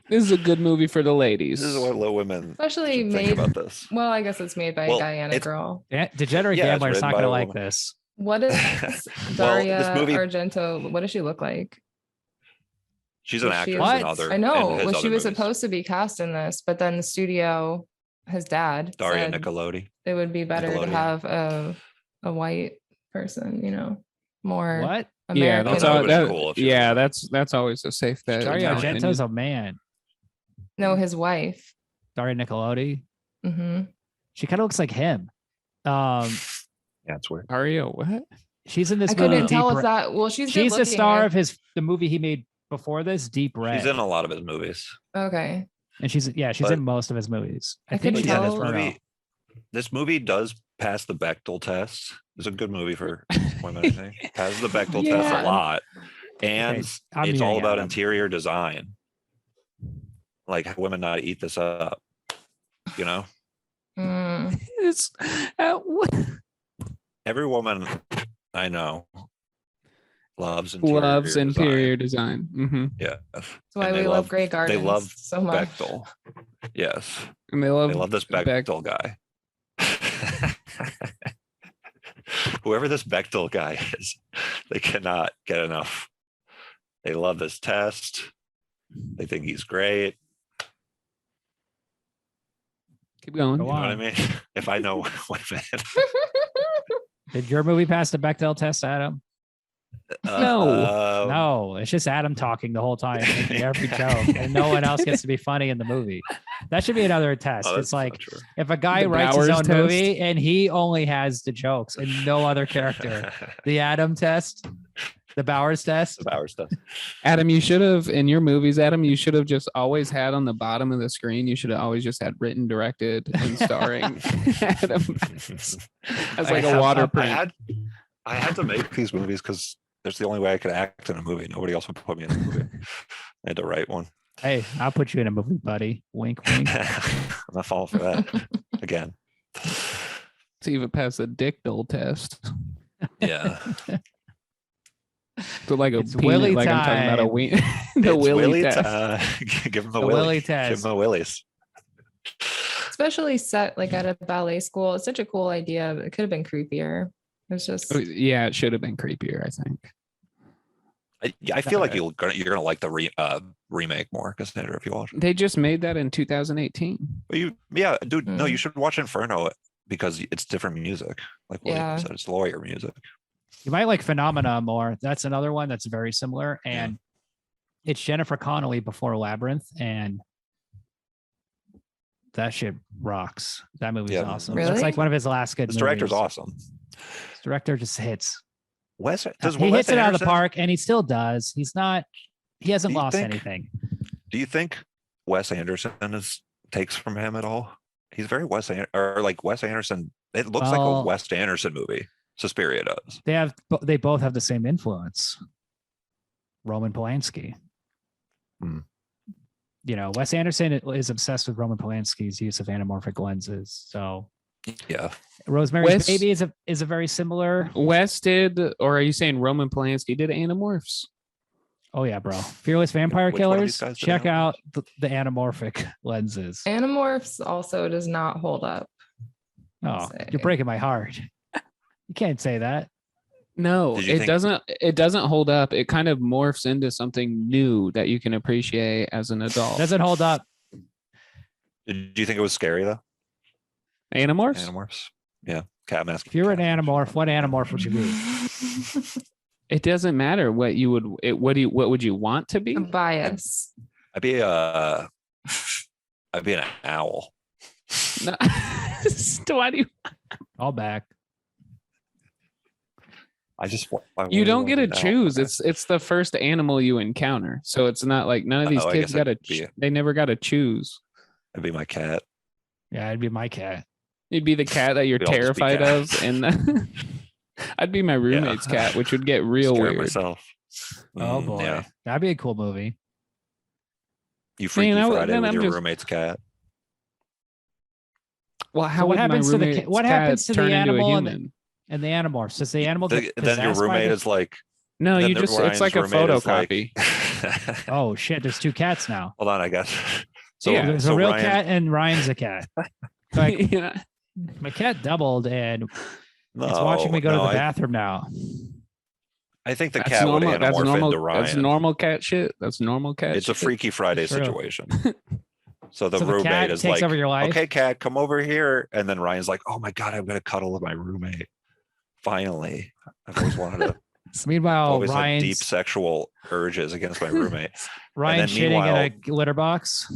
S4: this is a good movie for the ladies.
S1: This is what low women
S3: Especially
S1: should think
S3: made.
S1: about this.
S3: Well, I guess it's made by
S1: Well,
S3: a guy and a
S1: it's-
S3: girl.
S2: Degenerate
S1: Yeah, it's
S2: Gambler's
S1: written
S2: not
S1: by
S2: gonna
S1: a
S2: like
S1: woman.
S2: this.
S3: What is
S1: Well,
S3: Daria
S1: this movie-
S3: Argento? What does she look like?
S1: She's an
S3: She
S1: actress
S3: is-
S1: in
S2: What?
S1: other.
S3: I know.
S1: in his
S3: Well, she
S1: other
S3: was
S1: movies.
S3: supposed to be cast in this, but then the studio, his dad,
S1: Daria
S3: said
S1: Nicolodi.
S3: it would be better to
S1: Nickelodeon.
S3: have a white person, more
S2: What?
S4: Yeah,
S3: American.
S4: that's
S1: that
S4: all.
S1: would've been
S4: That,
S1: cool if she
S4: yeah,
S1: was-
S4: that's always a safe bet. in
S2: Dario
S4: my
S2: Argento's
S4: opinion.
S2: a man.
S3: No, his wife.
S2: Daria Nicolodi.
S3: Hmm.
S2: She kind of looks like him.
S1: Yeah, it's weird.
S4: Dario, what?
S2: She's in this
S3: I
S2: movie.
S3: couldn't tell
S2: Deep
S3: if
S2: Red.
S3: that. Well, she's
S2: She's the
S3: good
S2: star
S3: looking.
S2: of the movie he made before this, Deep Red.
S1: She's in a lot of his movies.
S3: Okay.
S2: And she's
S1: But-
S2: in most of his movies. I
S3: I
S2: think
S3: couldn't
S2: she's in
S1: Yeah,
S2: this
S3: tell-
S2: one.
S1: this movie does pass the Bechdel test. It's a good movie for women, I think. Passes the Bechdel test
S4: Yeah.
S1: a lot. And
S2: Okay, I'm
S1: it's all
S2: muting
S1: about
S2: Adam.
S1: interior design. Like how women not eat this up.
S3: Mm.
S4: It's what?
S1: Every woman I know loves interior
S4: Loves
S1: design.
S4: interior design. Mm-hmm.
S1: Yeah.
S3: That's why
S1: And
S3: we
S1: they
S3: love Grey Gardens
S1: love
S3: so much.
S1: Bechdel. Yes.
S4: And they love,
S1: They love this
S4: Beck-
S1: Bechdel guy. Whoever this Bechdel guy is, they cannot get enough. They love this test. They think he's great.
S4: Keep going.
S2: Go
S1: You know what I
S2: on.
S1: mean? If I know women.
S2: Did your movie pass the Bechdel test, Adam?
S4: No.
S2: No, it's just Adam talking the whole time, making every joke, and no one else gets to be funny in the movie. That should be another test.
S1: Oh,
S2: It's
S1: that's
S2: like
S1: not true.
S2: if a guy
S4: The
S2: writes his
S4: Bowers
S2: own
S4: test?
S2: movie and he only has the jokes and no other character, the Adam test. The Bowers test.
S1: The Bowers stuff.
S4: Adam, you should have in your movies. Adam, you should have just always had on the bottom of the screen. You should have always just had written, directed, and starring Adam as like a water print.
S1: I had to make these movies because there's the only way I could act in a movie. Nobody else would put me in a movie. I had to write one.
S2: Hey, I'll put you in a movie, buddy. Wink, wink.
S1: I'm not falling for that again.
S4: See if it passed the dick dull test.
S1: Yeah.
S4: So like a
S2: It's
S4: peanut,
S2: Willy
S4: like I'm talking about a
S2: time.
S4: ween.
S1: It's
S4: The Willy
S1: Willy
S4: test.
S1: Give him the
S2: The
S1: Willy.
S2: Willy
S1: Give
S2: test.
S1: him the Willies.
S3: Especially set like at a ballet school. It's such a cool idea, but it could have been creepier. It's just
S4: Oh, yeah, it should have been creepier, I think.
S1: I feel like you're gonna like the remake more, Cassandra, if you watch it.
S4: They just made that in 2018.
S1: But dude, no, you should watch Inferno because it's different music. Like William
S3: Yeah.
S1: said, it's lawyer music.
S2: You might like Phenomena more. That's another one that's very similar. And it's Jennifer Connelly before Labyrinth. And that shit rocks. That movie's
S1: Yeah.
S2: awesome.
S3: Really?
S2: It's like one of his last good
S1: This director's
S2: movies.
S1: awesome.
S2: This director just hits.
S1: He hits
S2: it out of the park, and he still does. He hasn't
S1: Do you
S2: lost
S1: think-
S2: anything.
S1: Do you think Wes Anderson takes from him at all? He's very Wes Anderson. It looks like a
S2: Well-
S1: Wes Anderson movie. Suspiria does.
S2: They both have the same influence. Roman Polanski.
S1: Hmm.
S2: You know, Wes Anderson is obsessed with Roman Polanski's use of anamorphic lenses. So
S1: Yeah.
S2: Rosemary's
S4: Wes-
S2: Baby is a very similar.
S4: Wes did, or are you saying Roman Polanski did Animorphs?
S2: Oh yeah, bro. Fearless Vampire
S1: Which one of these
S2: Killers.
S1: guys did
S2: Check
S1: Animorphs?
S2: out the anamorphic lenses.
S3: Animorphs also does not hold up.
S2: Oh,
S3: say.
S2: you're breaking my heart. You can't say that.
S4: No,
S1: Did you
S4: it
S1: think-
S4: doesn't. It doesn't hold up. It kind of morphs into something new that you can appreciate as an adult.
S2: Doesn't hold up.
S1: Do you think it was scary though?
S4: Animorphs?
S1: Animorphs. Yeah. Cat mask.
S2: If you're an animorph, what animorph would you be?
S4: It doesn't matter what you would. What would you want to be?
S3: A bias.
S1: I'd be an owl.
S4: No. Why do you?
S2: All back.
S4: You don't get to choose. It's the first animal you encounter, so it's not like none of these
S1: Oh, I
S4: kids
S1: guess
S4: got to.
S1: I'd be-
S4: They never got to choose.
S1: I'd be my cat.
S2: Yeah, it'd be my cat.
S4: You'd be the cat that you're
S1: We'd all just be
S4: terrified of,
S1: cats.
S4: and I'd be my roommate's cat, which would get real
S1: Scare
S4: weird.
S1: myself.
S2: Oh boy,
S1: Yeah.
S2: that'd be a cool movie.
S1: You Freaky
S4: Man,
S1: Friday
S4: then
S1: with
S4: I'm
S1: your
S4: just-
S1: roommate's cat.
S4: Well, how
S2: So what
S4: would my
S2: happens to the
S4: roommate's
S2: what
S4: cat
S2: happens to the
S4: turn into a
S2: animal and
S4: human?
S2: the animorphs? Does the animal get
S1: Then your
S2: possessed by
S1: roommate
S2: the-
S1: is like.
S4: No,
S1: then
S4: you just
S1: Ryan's
S4: it's like a
S1: roommate is like-
S4: photocopy.
S2: Oh shit! There's two cats now.
S1: Hold on, I guess. So
S4: Yeah,
S2: There's
S1: so
S2: a real
S1: Ryan,
S2: cat and Ryan's a cat. Like
S4: Yeah.
S2: my cat doubled and
S1: no,
S2: it's watching me go to
S1: no,
S2: the bathroom now.
S1: I think the
S4: That's
S1: cat would
S4: normal. That's
S1: anamorph
S4: normal.
S1: into Ryan.
S4: That's normal cat shit. That's normal cat.
S1: It's a
S4: shit.
S1: Freaky Friday
S2: True.
S1: situation. So the
S2: So the
S1: roommate
S2: cat
S1: is
S2: takes
S1: like,
S2: over your life.
S1: okay, cat, come over here. And then Ryan's like, oh my God, I'm going to cuddle with my roommate. Finally. I've always wanted to,
S2: Meanwhile,
S1: always had deep
S2: Ryan's
S1: sexual urges against my roommate.
S2: Ryan's
S1: then
S2: shitting in a litter box.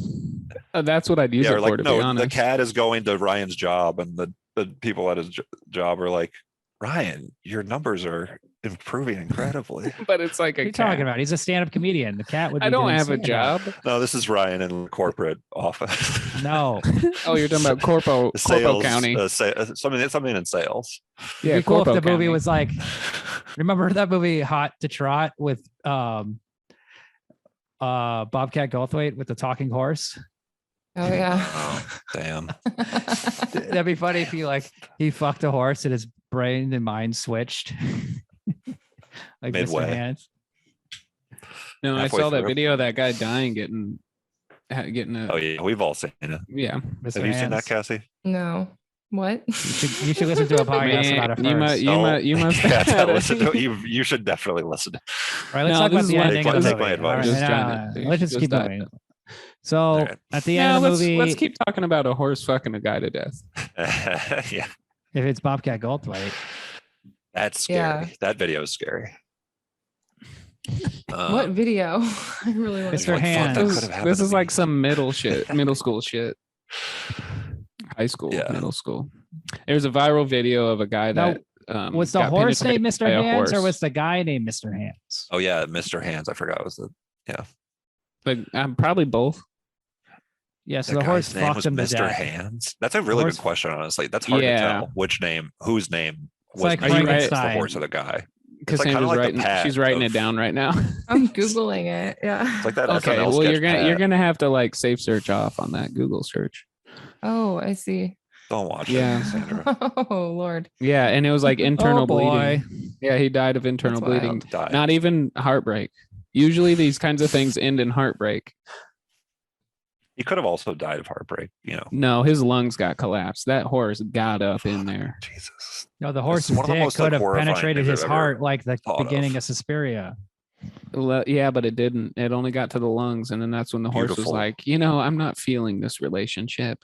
S4: That's what I'd use
S1: Yeah,
S4: it
S1: or
S4: for.
S1: like,
S4: To be
S1: no,
S4: honest,
S1: the cat is going to Ryan's job, and the people at his job are like, Ryan, your numbers are improving incredibly.
S4: but it's like
S2: What are
S4: a
S2: you
S4: cat.
S2: talking about? He's a stand-up comedian. The cat would. Be
S4: I don't
S2: doing
S4: have a
S2: stand-up.
S4: job.
S1: No, this is Ryan in the corporate office.
S2: No.
S4: Oh, you're talking about Corpo
S1: Sales,
S4: County.
S1: Something in sales.
S2: It'd be cool if
S4: Corpo
S2: the movie
S4: County.
S2: was like, remember that movie Hot to Trot with Bobcat Goldthwait with the talking horse?
S3: Oh yeah.
S1: Oh, damn.
S2: That'd be funny if he fucked a horse and his brain and mind switched. Like
S1: Midway.
S2: Mr. Hands.
S4: No, I
S1: halfway
S4: saw that
S1: through.
S4: video of that guy dying, getting a
S1: Oh yeah, we've all seen it.
S4: yeah.
S2: Mr.
S1: Have you seen that,
S2: Hands.
S1: Cassie?
S3: No. What?
S2: You should listen to a podcast about it
S4: Man,
S2: first.
S4: you must
S1: Yeah,
S4: have
S1: listen to, you should definitely listen.
S2: All right, let's
S4: No,
S2: talk
S4: this
S2: about
S4: is
S2: the
S4: what-
S2: ending of
S1: take
S2: the
S1: my
S2: movie.
S1: advice.
S2: All
S4: Just
S2: right,
S4: John, dude.
S2: let's just
S4: Just
S2: keep
S4: die.
S2: moving. So
S1: All right.
S2: at the
S4: Yeah,
S2: end of the movie,
S4: let's keep talking about a horse fucking a guy to death.
S1: Yeah,
S2: if it's Bobcat Goldthwait,
S1: that's scary.
S3: Yeah.
S1: That video is scary.
S3: What video? I really want
S2: Mr.
S3: to.
S1: Like, fuck,
S2: Hands.
S1: that
S2: This
S1: could have happened
S4: This
S1: to
S4: is
S1: me.
S4: like some middle school shit. High school,
S1: Yeah.
S4: middle school. There's a viral video of a guy
S2: Now,
S4: that
S2: was the
S4: got
S2: horse
S4: penetrated
S2: named Mr.
S4: by a
S2: Hands or
S4: horse.
S2: was the guy named Mr. Hands?
S1: Oh yeah, Mr. Hands. I forgot was the
S4: But probably both.
S2: Yeah, so
S1: that
S2: the horse
S1: guy's name
S2: fucked
S1: was
S2: him to
S1: Mr.
S2: death.
S1: Hands. That's a really
S2: horse-
S1: good question, honestly. That's hard
S4: Yeah.
S1: to tell whose name
S2: It's
S1: was
S2: like
S1: Mr. Hands, the
S2: Frankenstein.
S1: horse or the guy. It's like
S4: Cassandra's
S1: kind of like
S4: writing.
S1: the pad
S4: She's writing it
S1: of-
S4: down right now.
S3: I'm Googling it. Yeah.
S1: It's like that
S4: Okay,
S1: SNL
S4: well
S1: sketch
S4: you're
S1: pad.
S4: gonna have to like safe search off on that Google search.
S3: Oh, I see.
S1: Don't watch
S4: Yeah.
S1: it, Cassandra.
S3: Oh, Lord.
S4: Yeah, and it was like internal
S2: Oh, boy.
S4: bleeding. Yeah, he died of internal
S3: That's
S4: bleeding.
S3: wild.
S1: Died.
S4: Not even heartbreak. Usually these kinds of things end in heartbreak.
S1: He could have also died of heartbreak, you know.
S4: No, his lungs got collapsed. That horse got up in there.
S1: Jesus.
S2: No, the horse's
S1: one of the
S2: dick
S1: most,
S2: could
S1: like,
S2: have
S1: horrifying
S2: penetrated
S1: things
S2: his
S1: I've ever
S2: heart like the
S1: thought
S2: beginning
S1: of.
S2: of Suspiria.
S4: Yeah, but it didn't. It only got to the lungs, and then that's when the horse was
S1: Beautiful.
S4: like, I'm not feeling this relationship,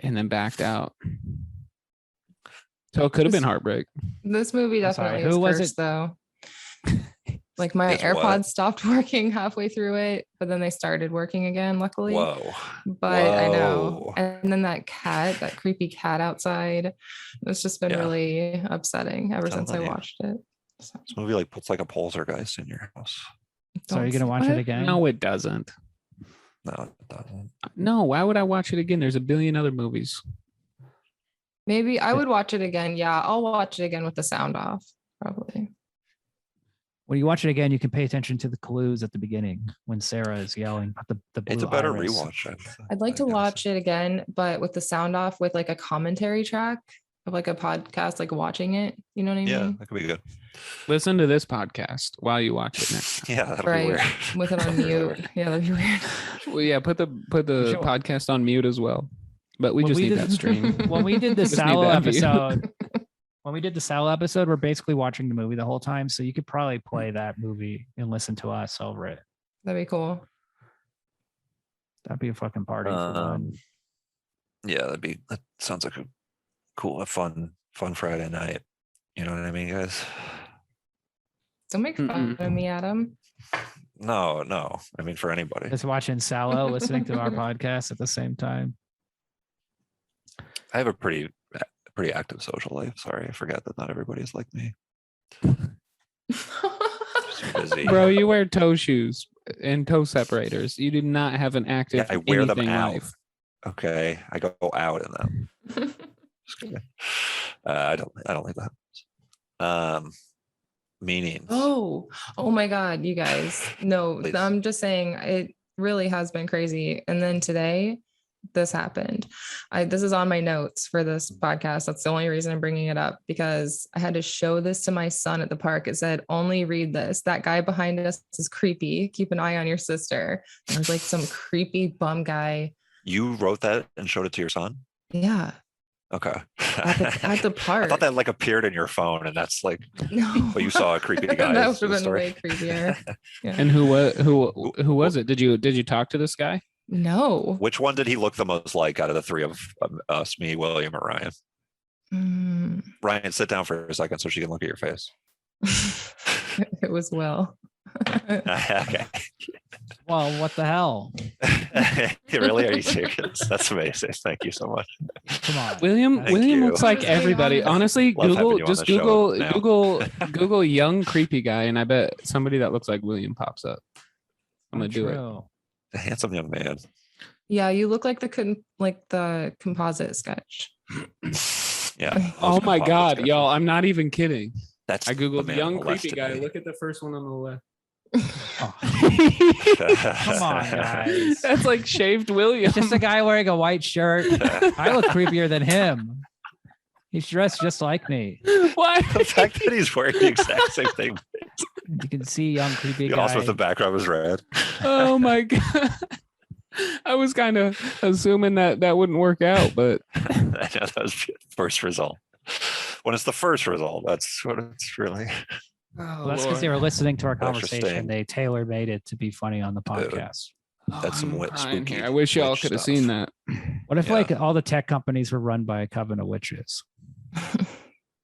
S4: and then backed out. So it could have been heartbreak.
S3: This movie
S2: I'm sorry,
S3: definitely
S2: who
S3: is
S2: was
S3: cursed, though. Like my
S1: It's what?
S3: AirPods stopped working halfway through it, but then they started working again, luckily.
S1: Whoa.
S3: But I know.
S1: Whoa.
S3: And then that creepy cat outside, it's just been
S1: Yeah.
S3: really upsetting ever since I
S1: Telling you.
S3: watched it. So,
S1: This movie like puts like a poltergeist in your house.
S2: So are you
S3: don't
S2: gonna
S3: say-
S2: watch
S3: what?
S2: it again?
S4: No, it doesn't.
S1: No, it doesn't.
S4: No, why would I watch it again? There's a billion other movies.
S3: Maybe I would watch it again. Yeah, I'll watch it again with the sound off, probably.
S2: When you watch it again, you can pay attention to the clues at the beginning when Sarah is yelling about the blue
S1: It's a better
S2: iris.
S1: rewatch.
S3: I'd like to watch it again, but with the sound off with like a commentary track of like a podcast, like watching it. You know what I
S1: Yeah,
S3: mean?
S1: that could be good.
S4: Listen to this podcast while you watch it next time.
S1: Yeah, that'll
S3: Right.
S1: be weird.
S3: With it on mute. Yeah, that'd be weird.
S4: Well, yeah, put the
S2: Sure.
S4: podcast on mute as well. But we
S2: When
S4: just
S2: we
S4: need
S2: did-
S4: that stream.
S2: When we did the
S4: Just need
S2: Sallow
S4: that view.
S2: episode, we're basically watching the movie the whole time. So you could probably play that movie and listen to us over it.
S3: That'd be cool.
S2: That'd be a fucking party for one.
S1: Yeah, that sounds like a fun Friday night. You know what I mean, guys?
S3: Don't make fun of me, Adam.
S1: No. I mean, for anybody.
S2: Just watching Sallow, listening to our podcast at the same time.
S1: I have a pretty active social life. Sorry, I forgot that not everybody's like me. Just busy.
S4: Bro, you wear toe shoes and toe separators. You do not have an active
S1: Yeah, I wear them
S4: anything
S1: out.
S4: life.
S1: Okay, I go out in them. Just kidding. I don't like that. Meanings.
S3: Oh my God, you guys. No,
S1: Please.
S3: I'm just saying it really has been crazy. And then today, this happened. This is on my notes for this podcast. That's the only reason I'm bringing it up, because I had to show this to my son at the park. It said, only read this. That guy behind us is creepy. Keep an eye on your sister. It was like some creepy bum guy.
S1: You wrote that and showed it to your son?
S3: Yeah.
S1: Okay.
S3: At the
S1: I
S3: park.
S1: thought that like appeared in your phone, and that's like,
S3: No.
S1: but you saw a creepy guy.
S3: That
S1: is
S3: would
S1: the
S3: have been way
S1: story.
S3: creepier. Yeah.
S4: And who was it? Did you talk to this guy?
S3: No.
S1: Which one did he look the most like out of the three of us, me, William, or Ryan?
S3: Mm.
S1: Ryan, sit down for a second so she can look at your face.
S3: It was Will.
S1: Okay.
S2: Well, what the hell?
S1: Really? Are you serious? That's amazing. Thank you so much.
S2: Come on.
S4: William
S1: Thank
S4: William
S1: you.
S4: looks like
S3: Just being
S4: everybody.
S3: honest.
S4: Honestly,
S1: Love having
S4: Google
S1: you on
S4: just
S1: the show
S4: Google
S1: now.
S4: Google young creepy guy, and I bet somebody that looks like William pops up. I'm gonna do it.
S2: True.
S1: A handsome young man.
S3: Yeah, you look like the composite
S1: Yeah.
S3: sketch.
S1: I
S4: Oh
S1: was
S4: my
S1: gonna pop
S4: god,
S1: this guy.
S4: y'all! I'm not even kidding.
S1: That's
S4: I
S1: the
S4: googled
S1: man
S4: young
S1: who
S4: creepy
S1: molested
S4: guy.
S1: me.
S4: Look at the first one on the left.
S2: Oh, come on, guys.
S4: That's like shaved William.
S2: It's just a guy wearing a white shirt. I look creepier than him. He's dressed just like me.
S4: Why?
S1: The fact that he's wearing the exact same thing.
S2: You can see young creepy
S1: The
S2: guy.
S1: also the background was red.
S4: Oh my god! I was kind of assuming that wouldn't work out, but
S1: I know that was the first result. When it's the first result, that's what it's really.
S2: Well, that's because they were listening to our conversation.
S1: Interesting.
S2: They tailor made it to be funny on the podcast.
S1: That's some
S4: I'm
S1: wit-
S4: crying
S1: spooky
S4: here. I wish y'all
S1: witch
S4: could have
S1: stuff.
S4: seen that.
S2: What if
S1: Yeah.
S2: like all the tech companies were run by a coven of witches?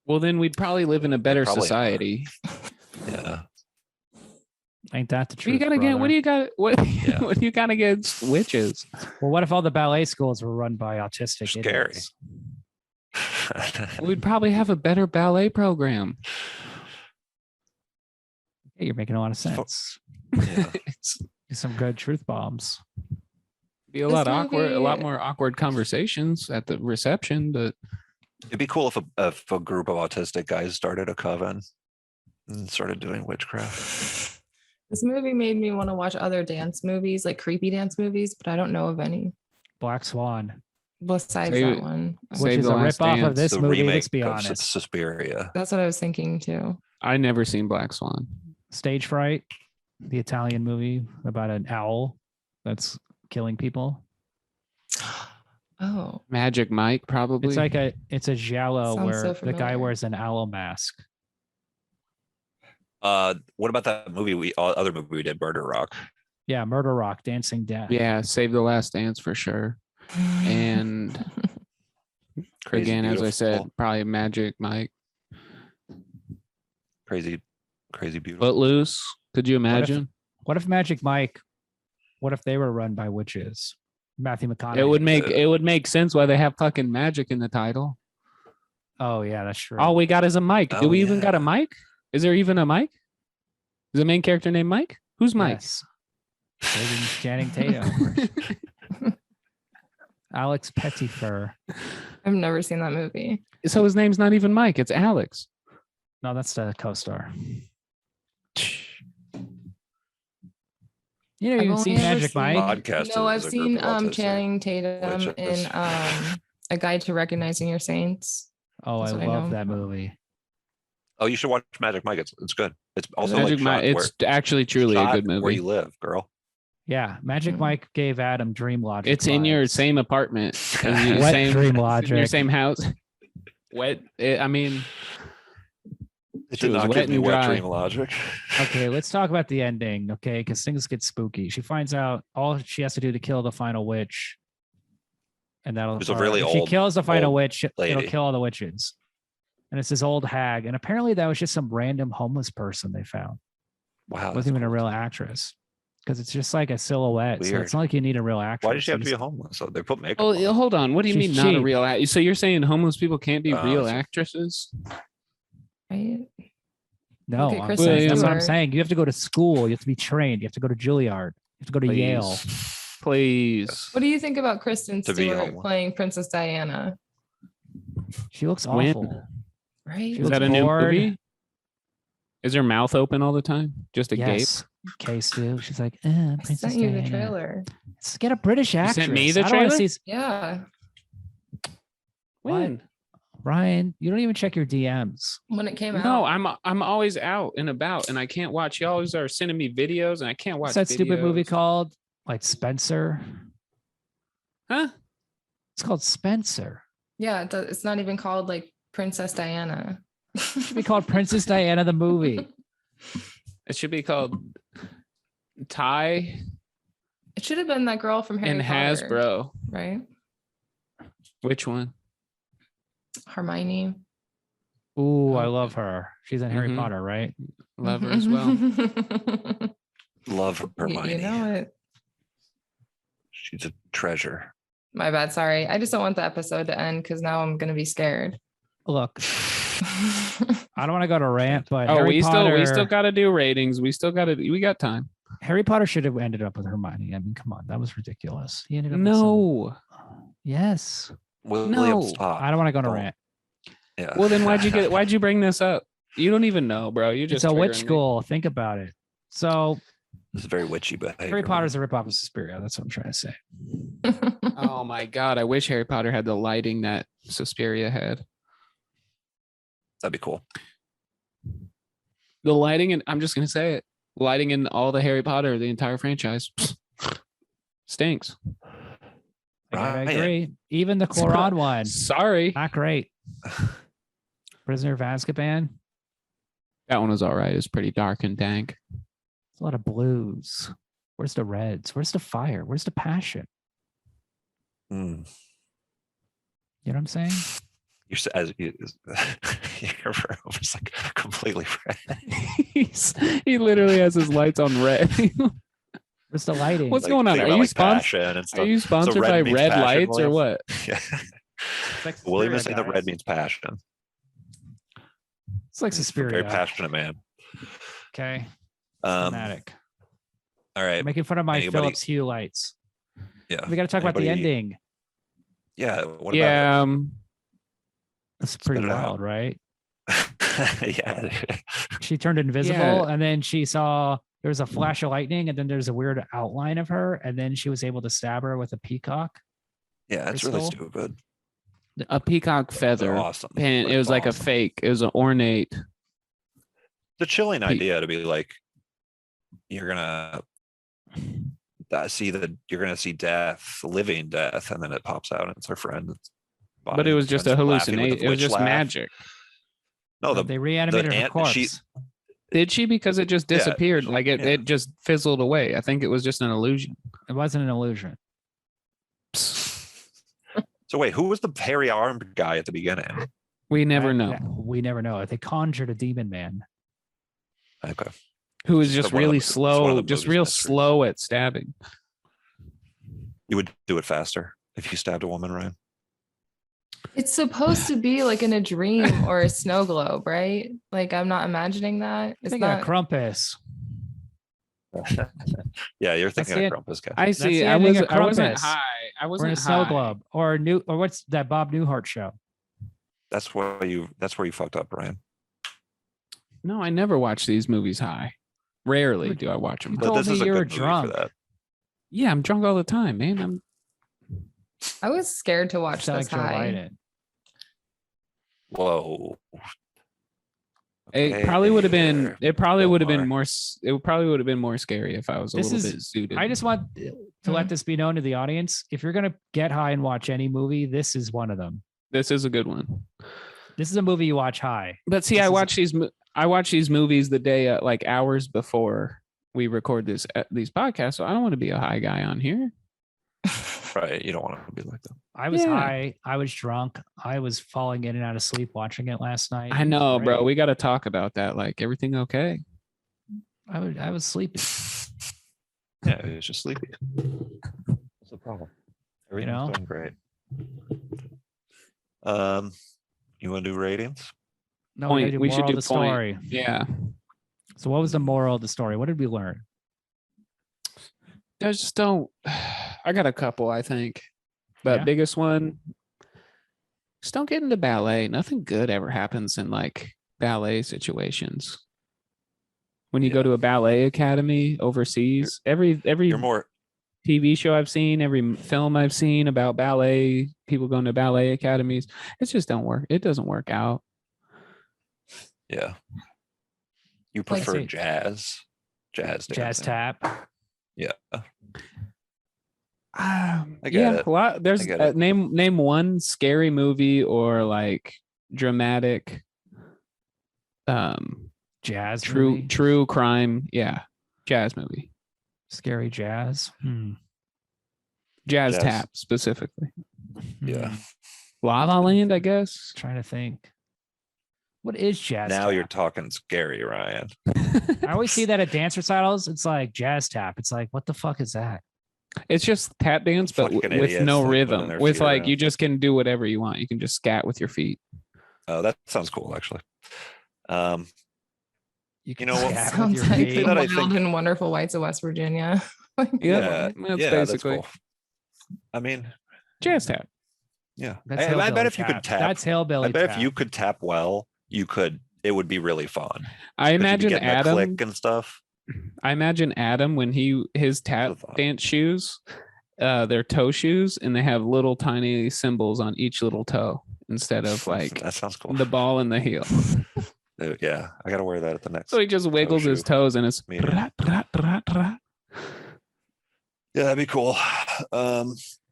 S4: Well, then we'd probably live in a better
S1: Probably not.
S4: society.
S1: Yeah.
S2: Ain't that the
S4: What do
S2: truth?
S4: you got again? What do
S2: brother?
S4: you got? What?
S1: Yeah.
S4: What do you got against witches?
S2: Well, what if all the ballet schools were run by autistic
S1: Scary.
S2: idiots?
S4: We'd probably have a better ballet program.
S2: Hey, you're making a lot of
S1: fu-
S2: sense.
S1: Yeah.
S4: It's
S2: Some good truth bombs.
S4: be a
S3: This
S4: lot awkward, a lot
S3: movie-
S4: more awkward conversations at the reception. But
S1: It'd be cool if a group of autistic guys started a coven and started doing witchcraft.
S3: This movie made me want to watch other dance movies, like creepy dance movies, but I don't know of any
S2: Black Swan,
S3: besides
S4: Save
S3: that
S4: it.
S3: one.
S2: which
S4: Save
S2: is
S4: the
S2: a
S4: Last
S2: ripoff of
S4: Dance.
S2: this
S1: The
S2: movie.
S1: remake
S2: Let's be
S1: of
S2: honest.
S1: Suspiria.
S3: That's what I was thinking too.
S4: I never seen Black Swan.
S2: Stage Fright, the Italian movie about an owl that's killing people.
S3: Oh,
S4: Magic Mike, probably.
S2: It's a giallo
S3: Sounds
S2: where
S3: so
S2: the guy
S3: familiar.
S2: wears an owl mask.
S1: What about that other movie we did, Murder Rock?
S2: Yeah, Murder Rock, Dancing Death.
S4: Yeah, Save the Last Dance for sure. And
S1: Crazy
S4: again, as I said,
S1: Beautiful.
S4: probably Magic Mike.
S1: Crazy beautiful.
S4: Footloose. Could you imagine?
S2: What if Magic Mike? What if they were run by witches? Matthew McConaughey.
S4: It would make sense why they have fucking magic in the title.
S2: Oh yeah, that's true.
S4: All we got is a Mike. Do
S1: Oh,
S4: we even got a
S1: yeah.
S4: Mike? Is there even a Mike? Is the main character named Mike? Who's Mike?
S2: Yes. Maybe Channing Tatum. Alex Pettyfer.
S3: I've never seen that movie.
S4: So his name's not even Mike. It's Alex.
S2: No, that's the co-star. You know,
S3: I've
S2: you've
S3: only
S2: seen
S3: ever
S2: Magic
S3: seen-
S2: Mike.
S1: Podcast
S3: No,
S1: is
S3: I've
S1: a group
S3: seen
S1: of autistic
S3: Channing Tatum
S1: witches.
S3: in A Guide to Recognizing Your Saints.
S2: Oh, I
S3: That's what I
S2: love
S3: know.
S2: that movie.
S1: Oh, you should watch Magic Mike. It's good. It's also
S4: Magic
S1: like
S4: Mike. It's actually truly a good
S1: Where
S4: movie.
S1: you live, girl.
S2: Yeah, Magic
S3: Mhm.
S2: Mike gave Adam dream logic.
S4: It's in your
S2: vibes.
S4: same apartment. in your
S2: Wet
S4: same,
S2: dream
S4: in your
S2: logic.
S4: same house. Wet. I mean,
S1: It
S4: She
S1: did
S4: was
S1: not
S4: wet
S1: give me
S4: and
S1: wet
S4: dry.
S1: dream logic.
S2: Okay, let's talk about the ending, okay? Because things get spooky. She finds out all she has to do to kill the final witch, and that'll.
S1: It's a
S2: or
S1: really
S2: if she
S1: old-
S2: kills the final
S1: old
S2: witch, it'll
S1: lady.
S2: kill all the witches. And it's this old hag, and apparently that was just some random homeless person they found.
S1: Wow.
S2: It wasn't
S1: that's
S2: even a
S1: cool.
S2: real actress, because it's just like a silhouette. So
S1: Weird.
S2: it's not like you need a real actress.
S1: Why did she have to be
S2: You
S1: a homeless? So they put makeup.
S4: oh,
S1: on.
S4: hold on. What do you
S2: She's
S4: mean not a
S2: cheap.
S4: real act? So you're saying homeless people can't be real
S1: it's-
S4: actresses?
S3: Right?
S2: No,
S3: Okay,
S2: I'm
S3: Kristen
S2: saying, that's what I'm
S3: Stewart.
S2: saying. You have to go to school. You have to be trained. You have to go to Juilliard. You have to go to Yale.
S4: Please.
S3: What do you think about Kristen
S1: To be
S3: Stewart
S1: homeless.
S3: playing Princess Diana?
S2: She looks
S4: When?
S2: awful.
S3: Right?
S2: She
S4: Is
S2: looks
S4: that a new
S2: bored.
S4: movie? Is her mouth open all the time? Just a
S2: Yes. Case too. She's like,
S3: I
S2: Princess
S3: sent you the
S2: Diana.
S3: trailer.
S2: Let's get a British
S4: You
S2: actress.
S4: sent me the
S2: I don't wanna
S4: trailer?
S2: see
S3: Yeah.
S4: gape? When?
S2: Ryan, you don't even check your DMs.
S3: When it came out.
S4: No, I'm always out and about, and I can't watch. You always are sending me videos, and I can't watch.
S2: What's that stupid movie
S4: videos.
S2: called? Like Spencer.
S4: Huh?
S2: It's called Spencer.
S3: Yeah, it's not even called like Princess Diana.
S2: It should be called Princess Diana the movie.
S4: It should be called Ty
S3: It should have been that girl from Harry
S4: and
S3: Potter,
S4: Hasbro.
S3: right?
S4: Which one?
S3: Hermione.
S2: Ooh, I
S4: Oh.
S2: love her. She's in Harry
S4: Mhm.
S2: Potter, right?
S4: Love her as well.
S1: Love Hermione.
S3: You know it.
S1: She's a treasure.
S3: My bad. Sorry. I just don't want the episode to end because now I'm gonna be scared.
S2: Look, I don't want to go to rant, but
S4: Oh,
S2: Harry
S4: we
S2: Potter,
S4: still got to do ratings. We got time.
S2: Harry Potter should have ended up with Hermione. I mean, come on, that was ridiculous. He ended up with
S4: No.
S2: yes.
S1: William,
S4: No.
S1: stop.
S2: I don't want to go to
S1: Don't.
S2: rant.
S1: Yeah.
S4: Well, then why'd you bring this up? You don't even know, bro. You just
S2: It's a witch
S4: triggering me.
S2: school. Think about it. So
S1: This is very witchy behavior.
S2: Harry Potter's a ripoff of Suspiria. That's what I'm trying to say.
S4: Oh my god, I wish Harry Potter had the lighting that Suspiria had.
S1: That'd be cool.
S4: The lighting, and I'm just gonna say it, lighting in all the Harry Potter, the entire franchise, stinks.
S2: I
S1: Ryan.
S2: agree. Even the Quran one,
S4: Sorry,
S2: not great. Prisoner of Azkaban.
S4: that one was all right. It's pretty dark and dank.
S2: It's a lot of blues. Where's the reds? Where's the fire? Where's the passion?
S1: Mm.
S2: You know what I'm saying?
S1: You're as your room is like completely red.
S4: He literally has his lights on red.
S2: Where's the lighting?
S4: What's
S1: Like,
S4: going on?
S1: think
S4: Are
S1: about,
S4: you
S1: like,
S4: sponsored?
S1: passion and
S4: Are
S1: stuff.
S4: you
S1: So
S4: sponsored by
S1: means
S4: red
S1: passion,
S4: lights or
S1: William?
S4: what?
S1: Yeah.
S2: It's like
S1: William is
S2: Suspiria,
S1: saying the red
S2: guys.
S1: means passion.
S2: It's like
S1: He's a
S2: Suspiria.
S1: very passionate man.
S2: Okay. Dramatic.
S1: All right.
S2: Making fun of my
S1: Anybody-
S2: Philips Hue lights.
S1: Yeah.
S2: We got to talk about the
S1: Anybody-
S2: ending.
S1: Yeah. What
S4: Yeah.
S2: That's pretty
S1: Spit it out.
S2: wild, right?
S1: about yeah.
S2: She turned invisible,
S4: Yeah.
S2: and then she saw there was a flash of lightning, and then there's a weird outline of her, and then she was able to stab her with a peacock.
S1: Yeah, it's really
S2: Crystal?
S1: stupid.
S4: A peacock
S1: They're
S4: feather.
S1: awesome.
S4: And
S1: but
S4: it was like
S1: awesome.
S4: a fake. It was an ornate.
S1: The chilling idea to be like, you're gonna you're gonna see death, living death, and then it pops out and it's her friend.
S4: But it was just a hallucination. It was just magic.
S1: No,
S2: They reanimated her
S1: ant-
S2: corpse.
S1: she-
S4: Did she? Because it just
S1: Yeah.
S4: disappeared. Like it,
S1: Yeah.
S4: it just fizzled away. I think it was just an illusion.
S2: It wasn't an illusion.
S1: So wait, who was the hairy armed guy at the beginning?
S4: We never know.
S2: We never know. They conjured a demon man.
S1: Okay.
S4: Who is
S1: It's
S4: just
S1: one of
S4: really
S1: the- it's one of
S4: slow,
S1: the
S4: just
S1: movie's
S4: real
S1: mysteries.
S4: slow at stabbing.
S1: You would do it faster if you stabbed a woman, Ryan.
S3: It's supposed to be like in a dream or a snow globe, right? Like I'm not imagining that.
S2: I
S3: It's
S2: think a
S3: not.
S2: Krampus.
S1: Yeah, you're thinking
S2: it.
S1: of Grumpus guy.
S4: I see.
S2: the
S4: I
S2: ending
S4: was.
S2: of
S4: I wasn't
S2: Krampus.
S4: high. I
S2: Or in
S4: wasn't
S2: a snow
S4: high.
S2: globe. Or what's that Bob Newhart show?
S1: That's where you fucked up, Ryan.
S4: No, I never watch these movies high. Rarely do I watch them.
S2: You
S1: But
S2: told
S1: this
S2: me
S1: is a
S2: you were
S1: good movie
S2: drunk.
S1: for that.
S4: Yeah, I'm drunk all the time, man.
S3: I was scared to watch
S2: Sound
S3: this
S2: like Joe
S3: high.
S2: Biden.
S1: Whoa.
S4: It probably would have been.
S1: there.
S4: It probably
S1: Bill
S4: would have been
S1: Maher.
S4: more. It probably would have been more scary if I was a
S2: This
S4: little
S2: is-
S4: bit suited.
S2: I just want to let this be known to the audience. If you're gonna get high and watch any movie, this is one of them.
S4: This is a good one.
S2: This is a movie you watch high.
S4: But see,
S2: This
S4: I
S2: is-
S4: watch these. I watch these movies the day, like hours before we record these podcasts. So I don't want to be a high guy on here.
S1: Right. You don't want to be like that.
S2: I was
S4: Yeah.
S2: high. I was drunk. I was falling in and out of sleep watching it last night.
S4: I
S2: It was
S4: know, bro.
S2: great.
S4: We got to talk about that. Like, everything okay?
S2: I was sleepy.
S1: Yeah, it was just sleepy. What's the problem? Everything's
S2: know?
S1: going great. You want to do ratings?
S2: No, we, gotta do
S4: We should
S2: moral
S4: do
S2: of the
S4: point.
S2: story.
S4: Yeah.
S2: So, what was the moral of the story? What did we learn?
S4: I just don't. I got a couple, I think. But
S2: Yeah?
S4: biggest one, just don't get into ballet. Nothing good ever happens in like ballet situations. When you go
S1: Yeah.
S4: to a ballet academy overseas, every
S1: You're more
S4: TV show I've seen, every film I've seen about ballet, people going to ballet academies, it just don't work. It doesn't work out.
S1: yeah. You
S3: Like,
S1: prefer
S2: say-
S1: jazz
S2: Jazz
S1: dancing.
S2: tap.
S1: Yeah.
S4: I
S1: get it.
S4: A lot. There's
S1: get it.
S4: name one scary movie or like dramatic,
S2: Jazz.
S4: true
S2: movie?
S4: true crime. Yeah, jazz movie,
S2: Scary jazz.
S4: jazz
S1: Jazz.
S4: tap specifically.
S1: Yeah.
S4: La La Land, I guess.
S2: Trying to think. What is jazz?
S1: Now
S2: tap?
S1: you're talking scary, Ryan.
S2: I always see that at dance recitals. It's like jazz tap. It's like, what the fuck is that?
S4: It's just tap dance, but
S1: Fucking
S4: with
S1: idiots
S4: no
S1: that put
S4: rhythm.
S1: their
S4: With
S1: feet
S4: like
S1: around.
S4: you just can do whatever you want. You can just scat with your feet.
S1: Oh, that sounds cool, actually.
S2: You
S1: know what?
S2: scat with
S3: Sounds
S2: your
S3: like
S1: feet.
S3: the
S2: feet.
S1: That I
S3: wild
S1: think-
S3: and wonderful whites of West Virginia.
S4: Yeah, that's basically
S1: cool. I mean,
S4: jazz tap.
S1: yeah.
S2: That's
S1: I bet
S2: hillbilly
S1: if you could tap,
S2: That's hillbilly
S1: I bet
S2: tap.
S1: if you could tap well, it would be really fun. 'Cause
S4: I
S1: you'd be
S4: imagine
S1: getting a
S4: Adam.
S1: click and stuff.
S4: I imagine Adam when his tap
S1: thought.
S4: dance shoes, they're toe shoes, and they have little tiny symbols on each little toe instead of like
S1: That sounds cool.
S4: the ball and the heel.
S1: Yeah, I gotta wear that at the next.
S4: So he just wiggles his
S1: shoe.
S4: toes and it's
S1: Meeting. Yeah, that'd be cool.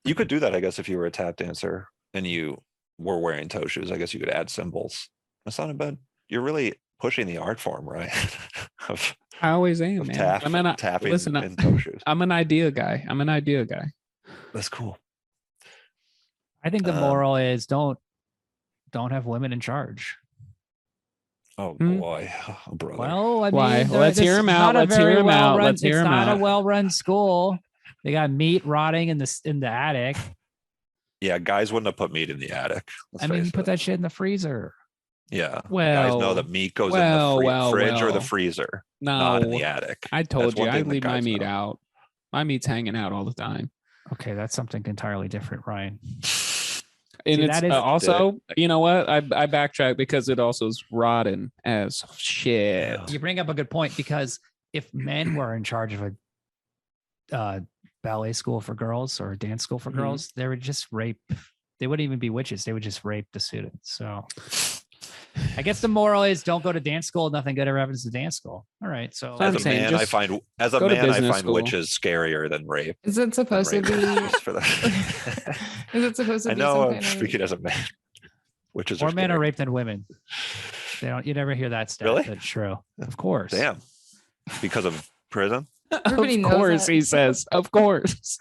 S1: You could do that, I guess, if you were a tap dancer and you were wearing toe shoes. I guess you could add symbols. That's not a bad. You're really pushing the art form, right? of
S4: I always am,
S1: of
S4: man.
S1: tapping
S4: listen,
S1: in toe shoes.
S4: I'm an idea guy.
S1: That's cool.
S2: I think the
S1: Um,
S2: moral is don't have women in charge.
S1: Oh
S4: Hmm.
S1: boy, oh, brother.
S2: Well, I
S4: Why?
S2: mean,
S4: Let's hear
S2: this
S4: him
S2: is
S4: out.
S2: not a
S4: Let's hear
S2: very
S4: him out.
S2: well-run-
S4: Let's hear
S2: it's
S4: him
S2: not
S4: out.
S2: a well-run school. They got meat rotting in the attic.
S1: Yeah, guys wouldn't have put meat in the attic. Let's
S2: I mean,
S1: face
S2: put
S1: it.
S2: that shit in the freezer.
S1: Yeah.
S4: Well,
S1: Guys know that meat goes
S4: well,
S1: in the
S4: well,
S1: fridge or the
S4: well.
S1: freezer,
S4: No,
S1: not in the attic.
S4: I told
S1: That's
S4: you
S1: one
S4: I
S1: thing that
S4: leave my
S1: guys
S4: meat
S1: know.
S4: out. My meat's hanging out all the time.
S2: Okay, that's something entirely different, Ryan.
S4: And
S2: See,
S4: it's
S2: that is-
S4: also, you know what? I backtrack because it also is rotten as shit.
S1: Yeah.
S2: You bring up a good point, because if men were in charge of a ballet school for girls or a dance school for
S4: Mhm.
S2: girls, they would just rape. They wouldn't even be witches. They would just rape the students. So I guess the moral is don't go to dance school. Nothing good ever happens to dance school. All right. So
S4: I'm
S1: As a
S4: saying
S1: man, I
S4: just
S1: find
S4: go to business school.
S1: witches scarier than rape.
S3: Is it supposed to
S1: Than
S3: be?
S1: rape. Just for that.
S3: Is it supposed to
S1: I
S3: be
S1: know
S3: some
S1: I'm
S3: kind of?
S1: speaking as a man. Witches
S2: more
S1: are
S2: men are
S1: scary.
S2: raped than women. They don't. You never hear that stat.
S1: Really?
S2: That's true. Of course.
S1: Damn. Because of prison?
S3: Everybody
S4: Of
S3: knows
S4: course,
S3: that.
S4: he says. Of course.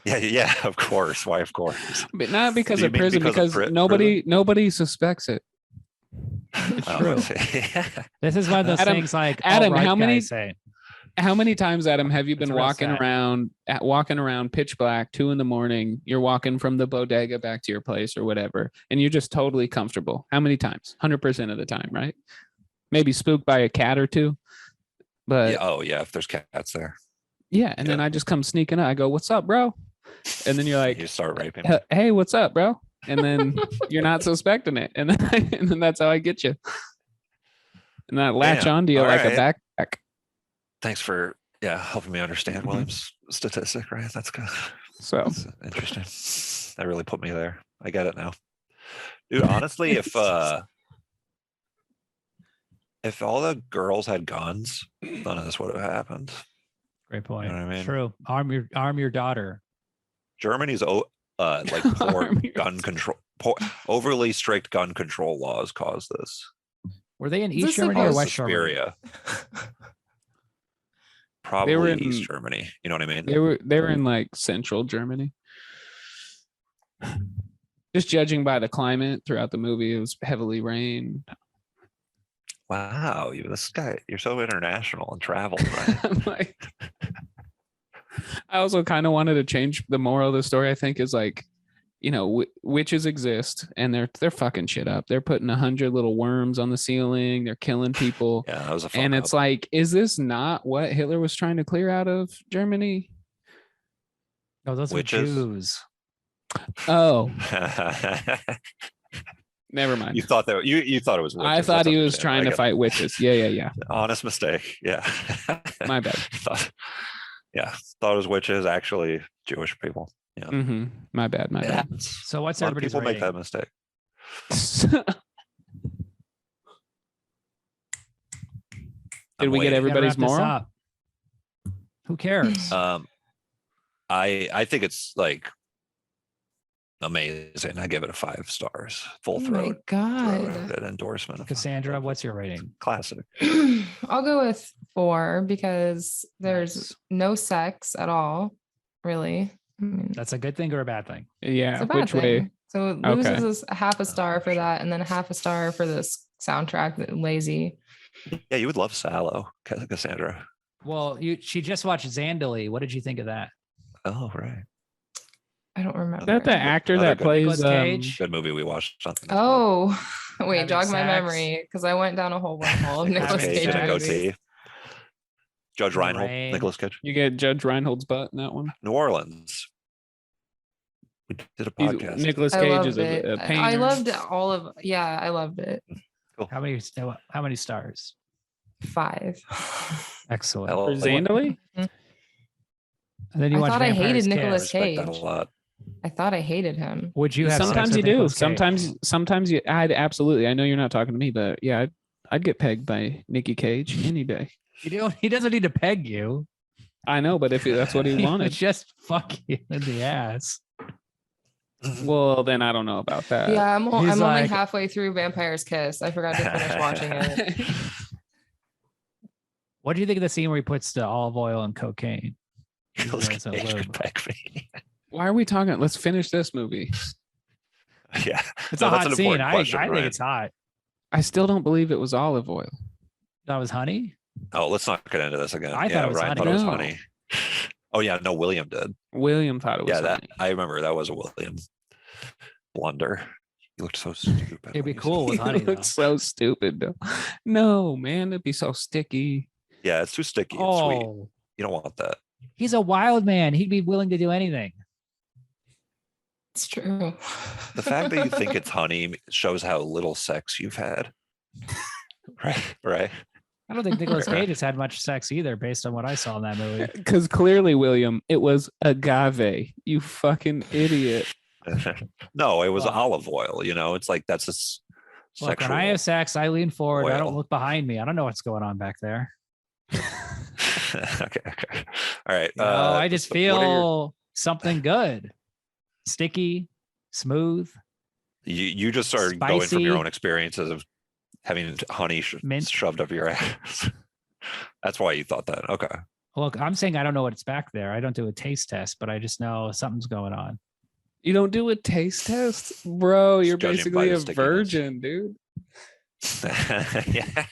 S1: Yeah, of course. Why, of course?
S4: But not because
S1: Do you
S4: of
S1: mean
S4: prison,
S1: because of
S4: because nobody suspects it.
S2: True. This is one of those
S4: Adam-
S2: things like
S4: Adam,
S2: alt-right
S4: how many-
S2: guys say.
S4: How many times, Adam, have you
S2: That's
S4: been
S2: real
S4: walking
S2: sad.
S4: around pitch black, 2 a.m? You're walking from the bodega back to your place or whatever, and you're just totally comfortable. How many times? 100% of the time, right? Maybe spooked by a cat or two, but
S1: Yeah, oh yeah, if there's cats there.
S4: yeah. And then I just come sneaking up. I go, "What's up, bro?" And then you're like,
S1: You start raping.
S4: "Hey, what's up, bro?" And then you're not suspecting it, and then that's how I get you. And I latch
S1: Damn.
S4: onto you
S1: All
S4: like a
S1: right.
S4: backpack.
S1: Thanks for helping me understand
S4: Mhm.
S1: William's statistic, right? That's good.
S4: So
S1: That's interesting. That really put me there. I get it now. Dude, honestly, if all the girls had guns, none of this would have happened.
S2: Great point.
S1: what I mean?
S2: True. Arm your daughter.
S1: Germany's like poor
S4: Arm your-
S1: gun control, overly strict gun control laws caused this.
S2: Were they in
S3: Is
S2: East
S3: this
S2: Germany or
S3: supposed-
S2: West Germany?
S1: Suspiria. Probably
S4: in-
S1: East Germany. You know what I mean?
S4: they were in like central Germany. Just judging by the climate throughout the movie, it was heavily rained.
S1: Wow, this guy, you're so international and traveled, right?
S4: I'm like, I also kind of wanted to change the moral of the story. I think is like, witches exist and they're fucking shit up. They're putting 100 little worms on the ceiling. They're killing people.
S1: Yeah, that was a fuck
S4: And
S1: up.
S4: it's like, is this not what Hitler was trying to clear out of Germany?
S2: No, those
S1: Witches?
S2: are Jews.
S4: Oh, never mind.
S1: You thought that you thought it was witches.
S4: I thought
S1: That's
S4: he was
S1: understandable.
S4: trying
S1: I
S4: to
S1: get
S4: fight witches. Yeah.
S1: it. Honest mistake. Yeah.
S4: My bad.
S1: thought it was witches, actually Jewish people. Yeah.
S4: Mm-hmm. My bad.
S1: It
S4: bad.
S1: happens.
S2: So what's
S1: A lot of
S2: everybody's
S1: people make
S2: rating?
S1: that mistake.
S4: Did we get
S1: waiting.
S2: We gotta
S4: everybody's
S2: wrap this
S4: moral?
S2: up. Who cares?
S1: I think it's like amazing. I give it a 5 stars. Full
S3: Oh my
S1: throat.
S3: god.
S1: An endorsement.
S2: Cassandra, what's your rating?
S1: Classic.
S3: I'll go with 4 because there's
S2: Nice.
S3: no sex at all, really. I mean,
S2: That's a good thing or a bad thing?
S3: it's
S4: Yeah.
S3: a bad
S4: Which
S3: thing.
S4: way?
S3: So it
S4: Okay.
S3: loses us half a star for
S1: sure.
S3: that, and then half a star for this soundtrack that lazy.
S1: Yeah, you would love Sallow, Cassandra.
S2: Well, she just watched Zandali. What did you think of that?
S1: Oh, right.
S3: I don't remember.
S4: Is that the
S3: it.
S4: actor
S1: Another
S4: that
S1: good
S4: plays?
S2: Nicolas Cage?
S1: Good movie we watched something.
S3: Oh, wait,
S2: Having
S3: jog my
S2: sex.
S3: memory because I went down a whole wormhole of Nicolas
S2: Having
S3: Cage
S1: Cage and a
S2: sex.
S3: movies.
S1: goatee. Judge
S2: In the
S1: Reinhold,
S2: rain.
S1: Nicolas Cage.
S4: You get Judge Reinhold's butt in that one.
S1: New Orleans. We did a podcast.
S4: Nicholas
S3: I
S4: Cage
S3: loved
S4: is
S3: it.
S4: a painter.
S3: I loved all of. Yeah, I loved it.
S2: How many stars?
S3: 5.
S2: Excellent.
S1: I
S4: For
S1: love-
S4: Zandali?
S2: And then you
S3: I
S2: watch
S3: thought I hated
S2: Vampire's
S3: Nicolas
S2: Kiss.
S1: respect that a
S3: Cage.
S1: lot.
S3: I thought I hated him.
S2: Would you have sex
S4: Sometimes
S2: with
S4: you do.
S2: Nicolas Cage?
S4: Sometimes you. I'd absolutely. I know you're not talking to me, but yeah, I'd get pegged by Nicky Cage any day.
S2: He doesn't need to peg you.
S4: I know, but if that's what he
S2: He would
S4: wanted,
S2: just fuck you in the ass.
S4: well, then I don't know about that.
S3: Yeah, I'm
S2: He's
S3: only
S2: like-
S3: halfway through Vampire's Kiss. I forgot to finish watching it.
S2: What do you think of the scene where he puts the olive oil and cocaine?
S1: Nicolas
S2: There's a
S1: Cage
S2: lube.
S1: could peck me.
S4: Why are we talking? Let's finish this movie.
S1: Yeah.
S2: It's
S1: No,
S2: a
S1: that's
S2: hot
S1: an
S2: scene.
S1: important
S2: I
S1: question,
S2: think
S1: Ryan.
S2: it's hot.
S4: I still don't believe it was olive oil.
S2: That was honey.
S1: Oh, let's not get into this again.
S2: I thought
S1: yeah,
S2: it was
S1: Ryan
S2: honey.
S1: thought it was
S4: No.
S1: honey. Oh yeah, no, William did.
S4: William thought it was.
S1: Yeah, that
S4: honey.
S1: I remember that was a William blunder. He looked so stupid.
S2: It'd be
S1: when he said
S2: cool with
S4: He
S2: honey. Though.
S4: looks so stupid. Though. No, man, it'd be so sticky.
S1: Yeah, it's too sticky and sweet.
S2: Oh,
S1: You don't want that.
S2: he's a wild man. He'd be willing to do anything.
S3: It's true.
S1: The fact that you think it's honey shows how little sex you've had. Right.
S2: I don't think Nicolas Cage has had much sex either, based on what I saw in that movie.
S4: Because clearly, William, it was agave. You fucking idiot.
S1: No, it was
S2: Well-
S1: olive oil. It's like that's a
S2: Look,
S1: sexual.
S2: when I have sex, I lean forward. I don't
S1: oil.
S2: look behind me. I don't know what's going on back there.
S1: Okay. All right.
S2: I just
S1: what are your-
S2: feel something good, sticky, smooth.
S1: You just started going from your
S2: Spicy.
S1: own experiences of having honey
S2: Mint.
S1: shoved up your ass. That's why you thought that. Okay.
S2: Look, I'm saying I don't know what's back there. I don't do a taste test, but I just know something's going on.
S4: You don't do a taste test, bro. You're
S1: Judging by
S4: basically
S1: the
S4: a
S1: stickiness.
S4: virgin, dude.
S1: Yeah.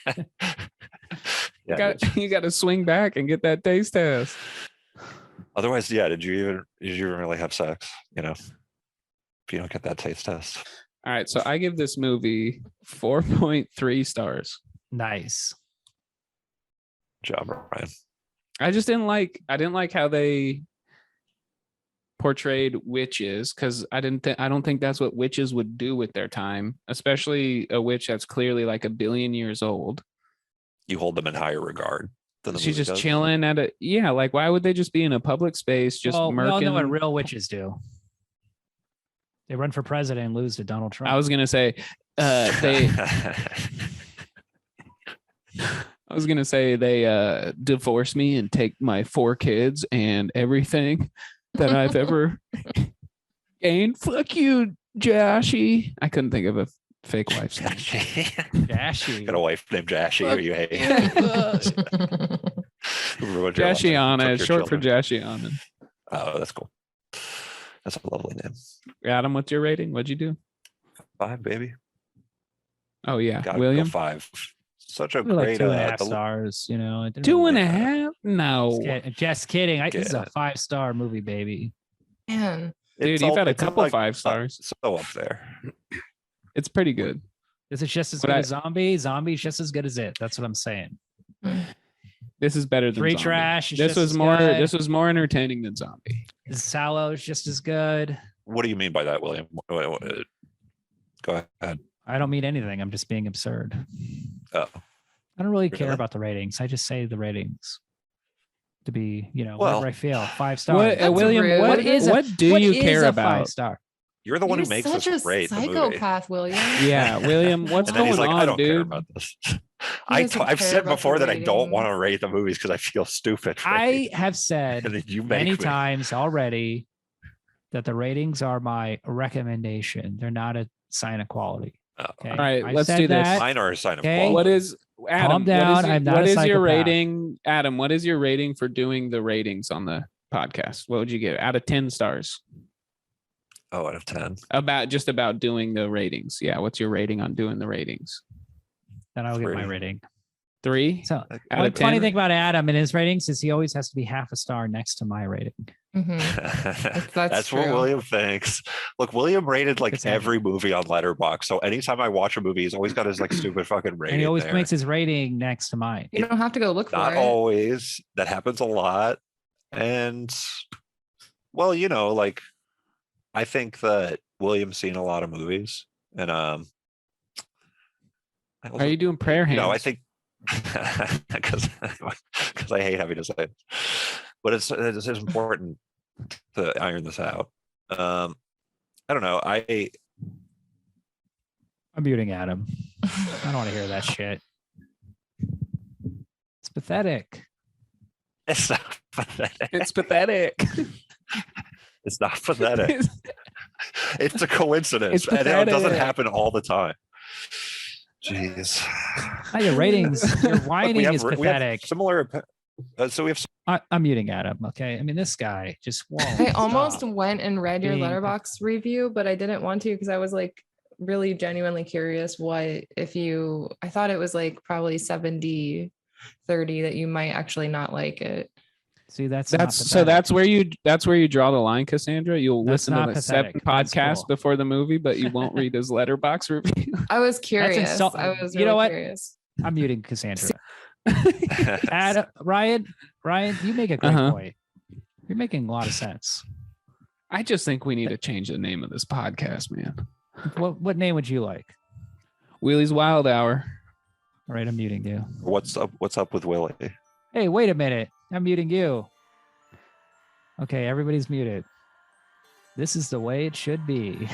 S4: You
S1: Yeah.
S4: you got to swing back and get that taste test.
S1: Otherwise, yeah. Did you even really have sex? If you don't get that taste test.
S4: All right, so I give this movie 4.3 stars.
S2: Nice.
S1: Good job, Ryan.
S4: I didn't like how they portrayed witches, because I don't think that's what witches would do with their time, especially a witch that's clearly like 1 billion years old.
S1: You hold them in higher regard than the
S4: She's
S1: movie
S4: just
S1: does.
S4: chilling at like why would they just be in a public space just
S2: Well, we all know what
S4: murking?
S2: real witches do. They run for president and lose to Donald Trump.
S4: I was gonna say they divorce me and take my 4 kids and everything that I've ever gained. Fuck you, Joshy. I couldn't think of a fake wife's name.
S2: Dashy.
S1: Got a wife named Jashi who you hate. Who ruined your life and
S4: Jashiana,
S1: took your
S4: short for
S1: children.
S4: Jashiana.
S1: Oh, that's cool. That's a lovely name.
S4: Adam, what's your rating? What'd you do?
S1: 5, baby.
S4: Oh yeah,
S1: Gotta
S4: William.
S1: go 5. Such a
S2: Like
S1: great
S2: 2.5
S1: the-
S2: stars, it didn't
S4: 2.5? No,
S2: Just kidding. This is a
S1: Yeah.
S2: 5-star movie, baby.
S3: Man,
S4: dude,
S1: it's
S4: you've
S1: all-
S4: had a
S1: it's all
S4: couple
S1: like,
S4: 5 stars.
S1: So up there.
S4: It's pretty good.
S2: This is just as
S4: But
S2: good
S4: I-
S2: as Zombie. Zombie's just as good as it. That's what I'm saying.
S4: This is better than
S2: Free
S4: Zombie.
S2: Trash is
S4: This
S2: just
S4: was
S2: as
S4: more.
S2: good.
S4: This was more entertaining than Zombie.
S2: Sallow's just as good.
S1: What do you mean by that, William? Go ahead.
S2: I don't mean anything. I'm just being absurd.
S1: Oh.
S2: I don't really care
S1: Really?
S2: about the ratings. I just say the ratings to be,
S1: Well-
S2: whatever I feel. 5 stars.
S4: What,
S3: That's
S4: William?
S3: rude.
S4: What
S3: What
S2: is a-
S4: what do
S2: What
S4: you
S2: is
S4: care
S2: a
S4: about?
S2: 5-star?
S1: You're the one
S3: you're
S1: who makes
S3: such
S1: us
S3: a
S1: rate the movie.
S3: psychopath, William.
S4: Yeah, William, what's
S1: And then
S4: going
S1: he's like,
S4: on,
S1: I don't care
S4: dude?
S1: about this.
S3: doesn't
S1: I've
S3: care
S1: said
S3: about the
S1: before that I don't want to
S3: ratings.
S1: rate the movies because I feel stupid.
S2: I have
S1: and
S2: said
S1: then you make
S2: many
S1: me.
S2: times already that the ratings are my recommendation. They're not a sign of quality.
S1: Oh.
S2: Okay.
S4: All right,
S2: I
S4: let's
S2: said
S4: do this.
S2: that.
S1: Mine are a sign of
S2: Okay.
S1: quality.
S4: What is Adam?
S2: down, I'm not
S4: what
S2: a
S4: is your
S2: psychopath.
S4: rating, Adam? What is your rating for doing the ratings on the podcast? What would you give out of 10 stars?
S1: Out of 10.
S4: About doing the ratings. Yeah, what's your rating on doing the ratings?
S2: Then I'll get my
S1: 3.
S2: rating.
S4: 3
S2: So
S4: out
S2: one
S4: of
S2: funny
S4: 10.
S2: thing about Adam and his ratings is he always has to be half a star next to my rating.
S3: Mhm.
S1: That's what
S3: true.
S1: William thinks. Look, William rated like
S2: It's Adam.
S1: every movie on Letterboxd. So anytime I watch a movie, he's always got his like stupid fucking rating.
S2: And he always
S1: there.
S2: makes his rating next to mine.
S3: You don't have to go look
S1: Not
S3: for it.
S1: always. That happens a lot. And well, like I think that William's seen a lot of movies. And I
S4: Are you doing prayer hands?
S1: I think because I hate having to say it. But it's important to iron this out. I don't know.
S2: I'm muting Adam. I don't want to hear that shit. It's pathetic.
S1: It's not pathetic.
S4: It's pathetic.
S1: It's not pathetic. It's a coincidence.
S4: It's
S1: And it doesn't
S4: pathetic.
S1: happen all the time. Jeez.
S2: Not your ratings. Your
S1: Look,
S2: whining is
S1: we have
S2: pathetic.
S1: similar. So we have.
S2: I'm muting Adam. Okay. I mean, this guy just won't.
S3: I almost
S2: stop.
S3: went and read your
S2: being-
S3: letterbox review, but I didn't want to because I was like really genuinely curious I thought it was like probably 70-30 that you might actually not like it.
S2: See, that's not
S4: that's where you draw the line, Cassandra. You'll
S2: That's
S4: listen to
S2: not
S4: the 7
S2: pathetic. That's
S4: podcasts
S2: cool.
S4: before the movie, but you won't read his letterbox review.
S3: I was curious.
S2: insult-
S3: I was
S2: you know
S3: really
S2: what?
S3: curious.
S2: I'm muting Cassandra. Ryan, you make a great point. You're making a lot of sense.
S4: I just think we need to change the name of this podcast, man.
S2: What name would you like?
S4: Wheelie's Wild Hour.
S2: All right, I'm muting you.
S1: What's up with Willie?
S2: Hey, wait a minute. I'm muting you. Okay, everybody's muted. This is the way it should be.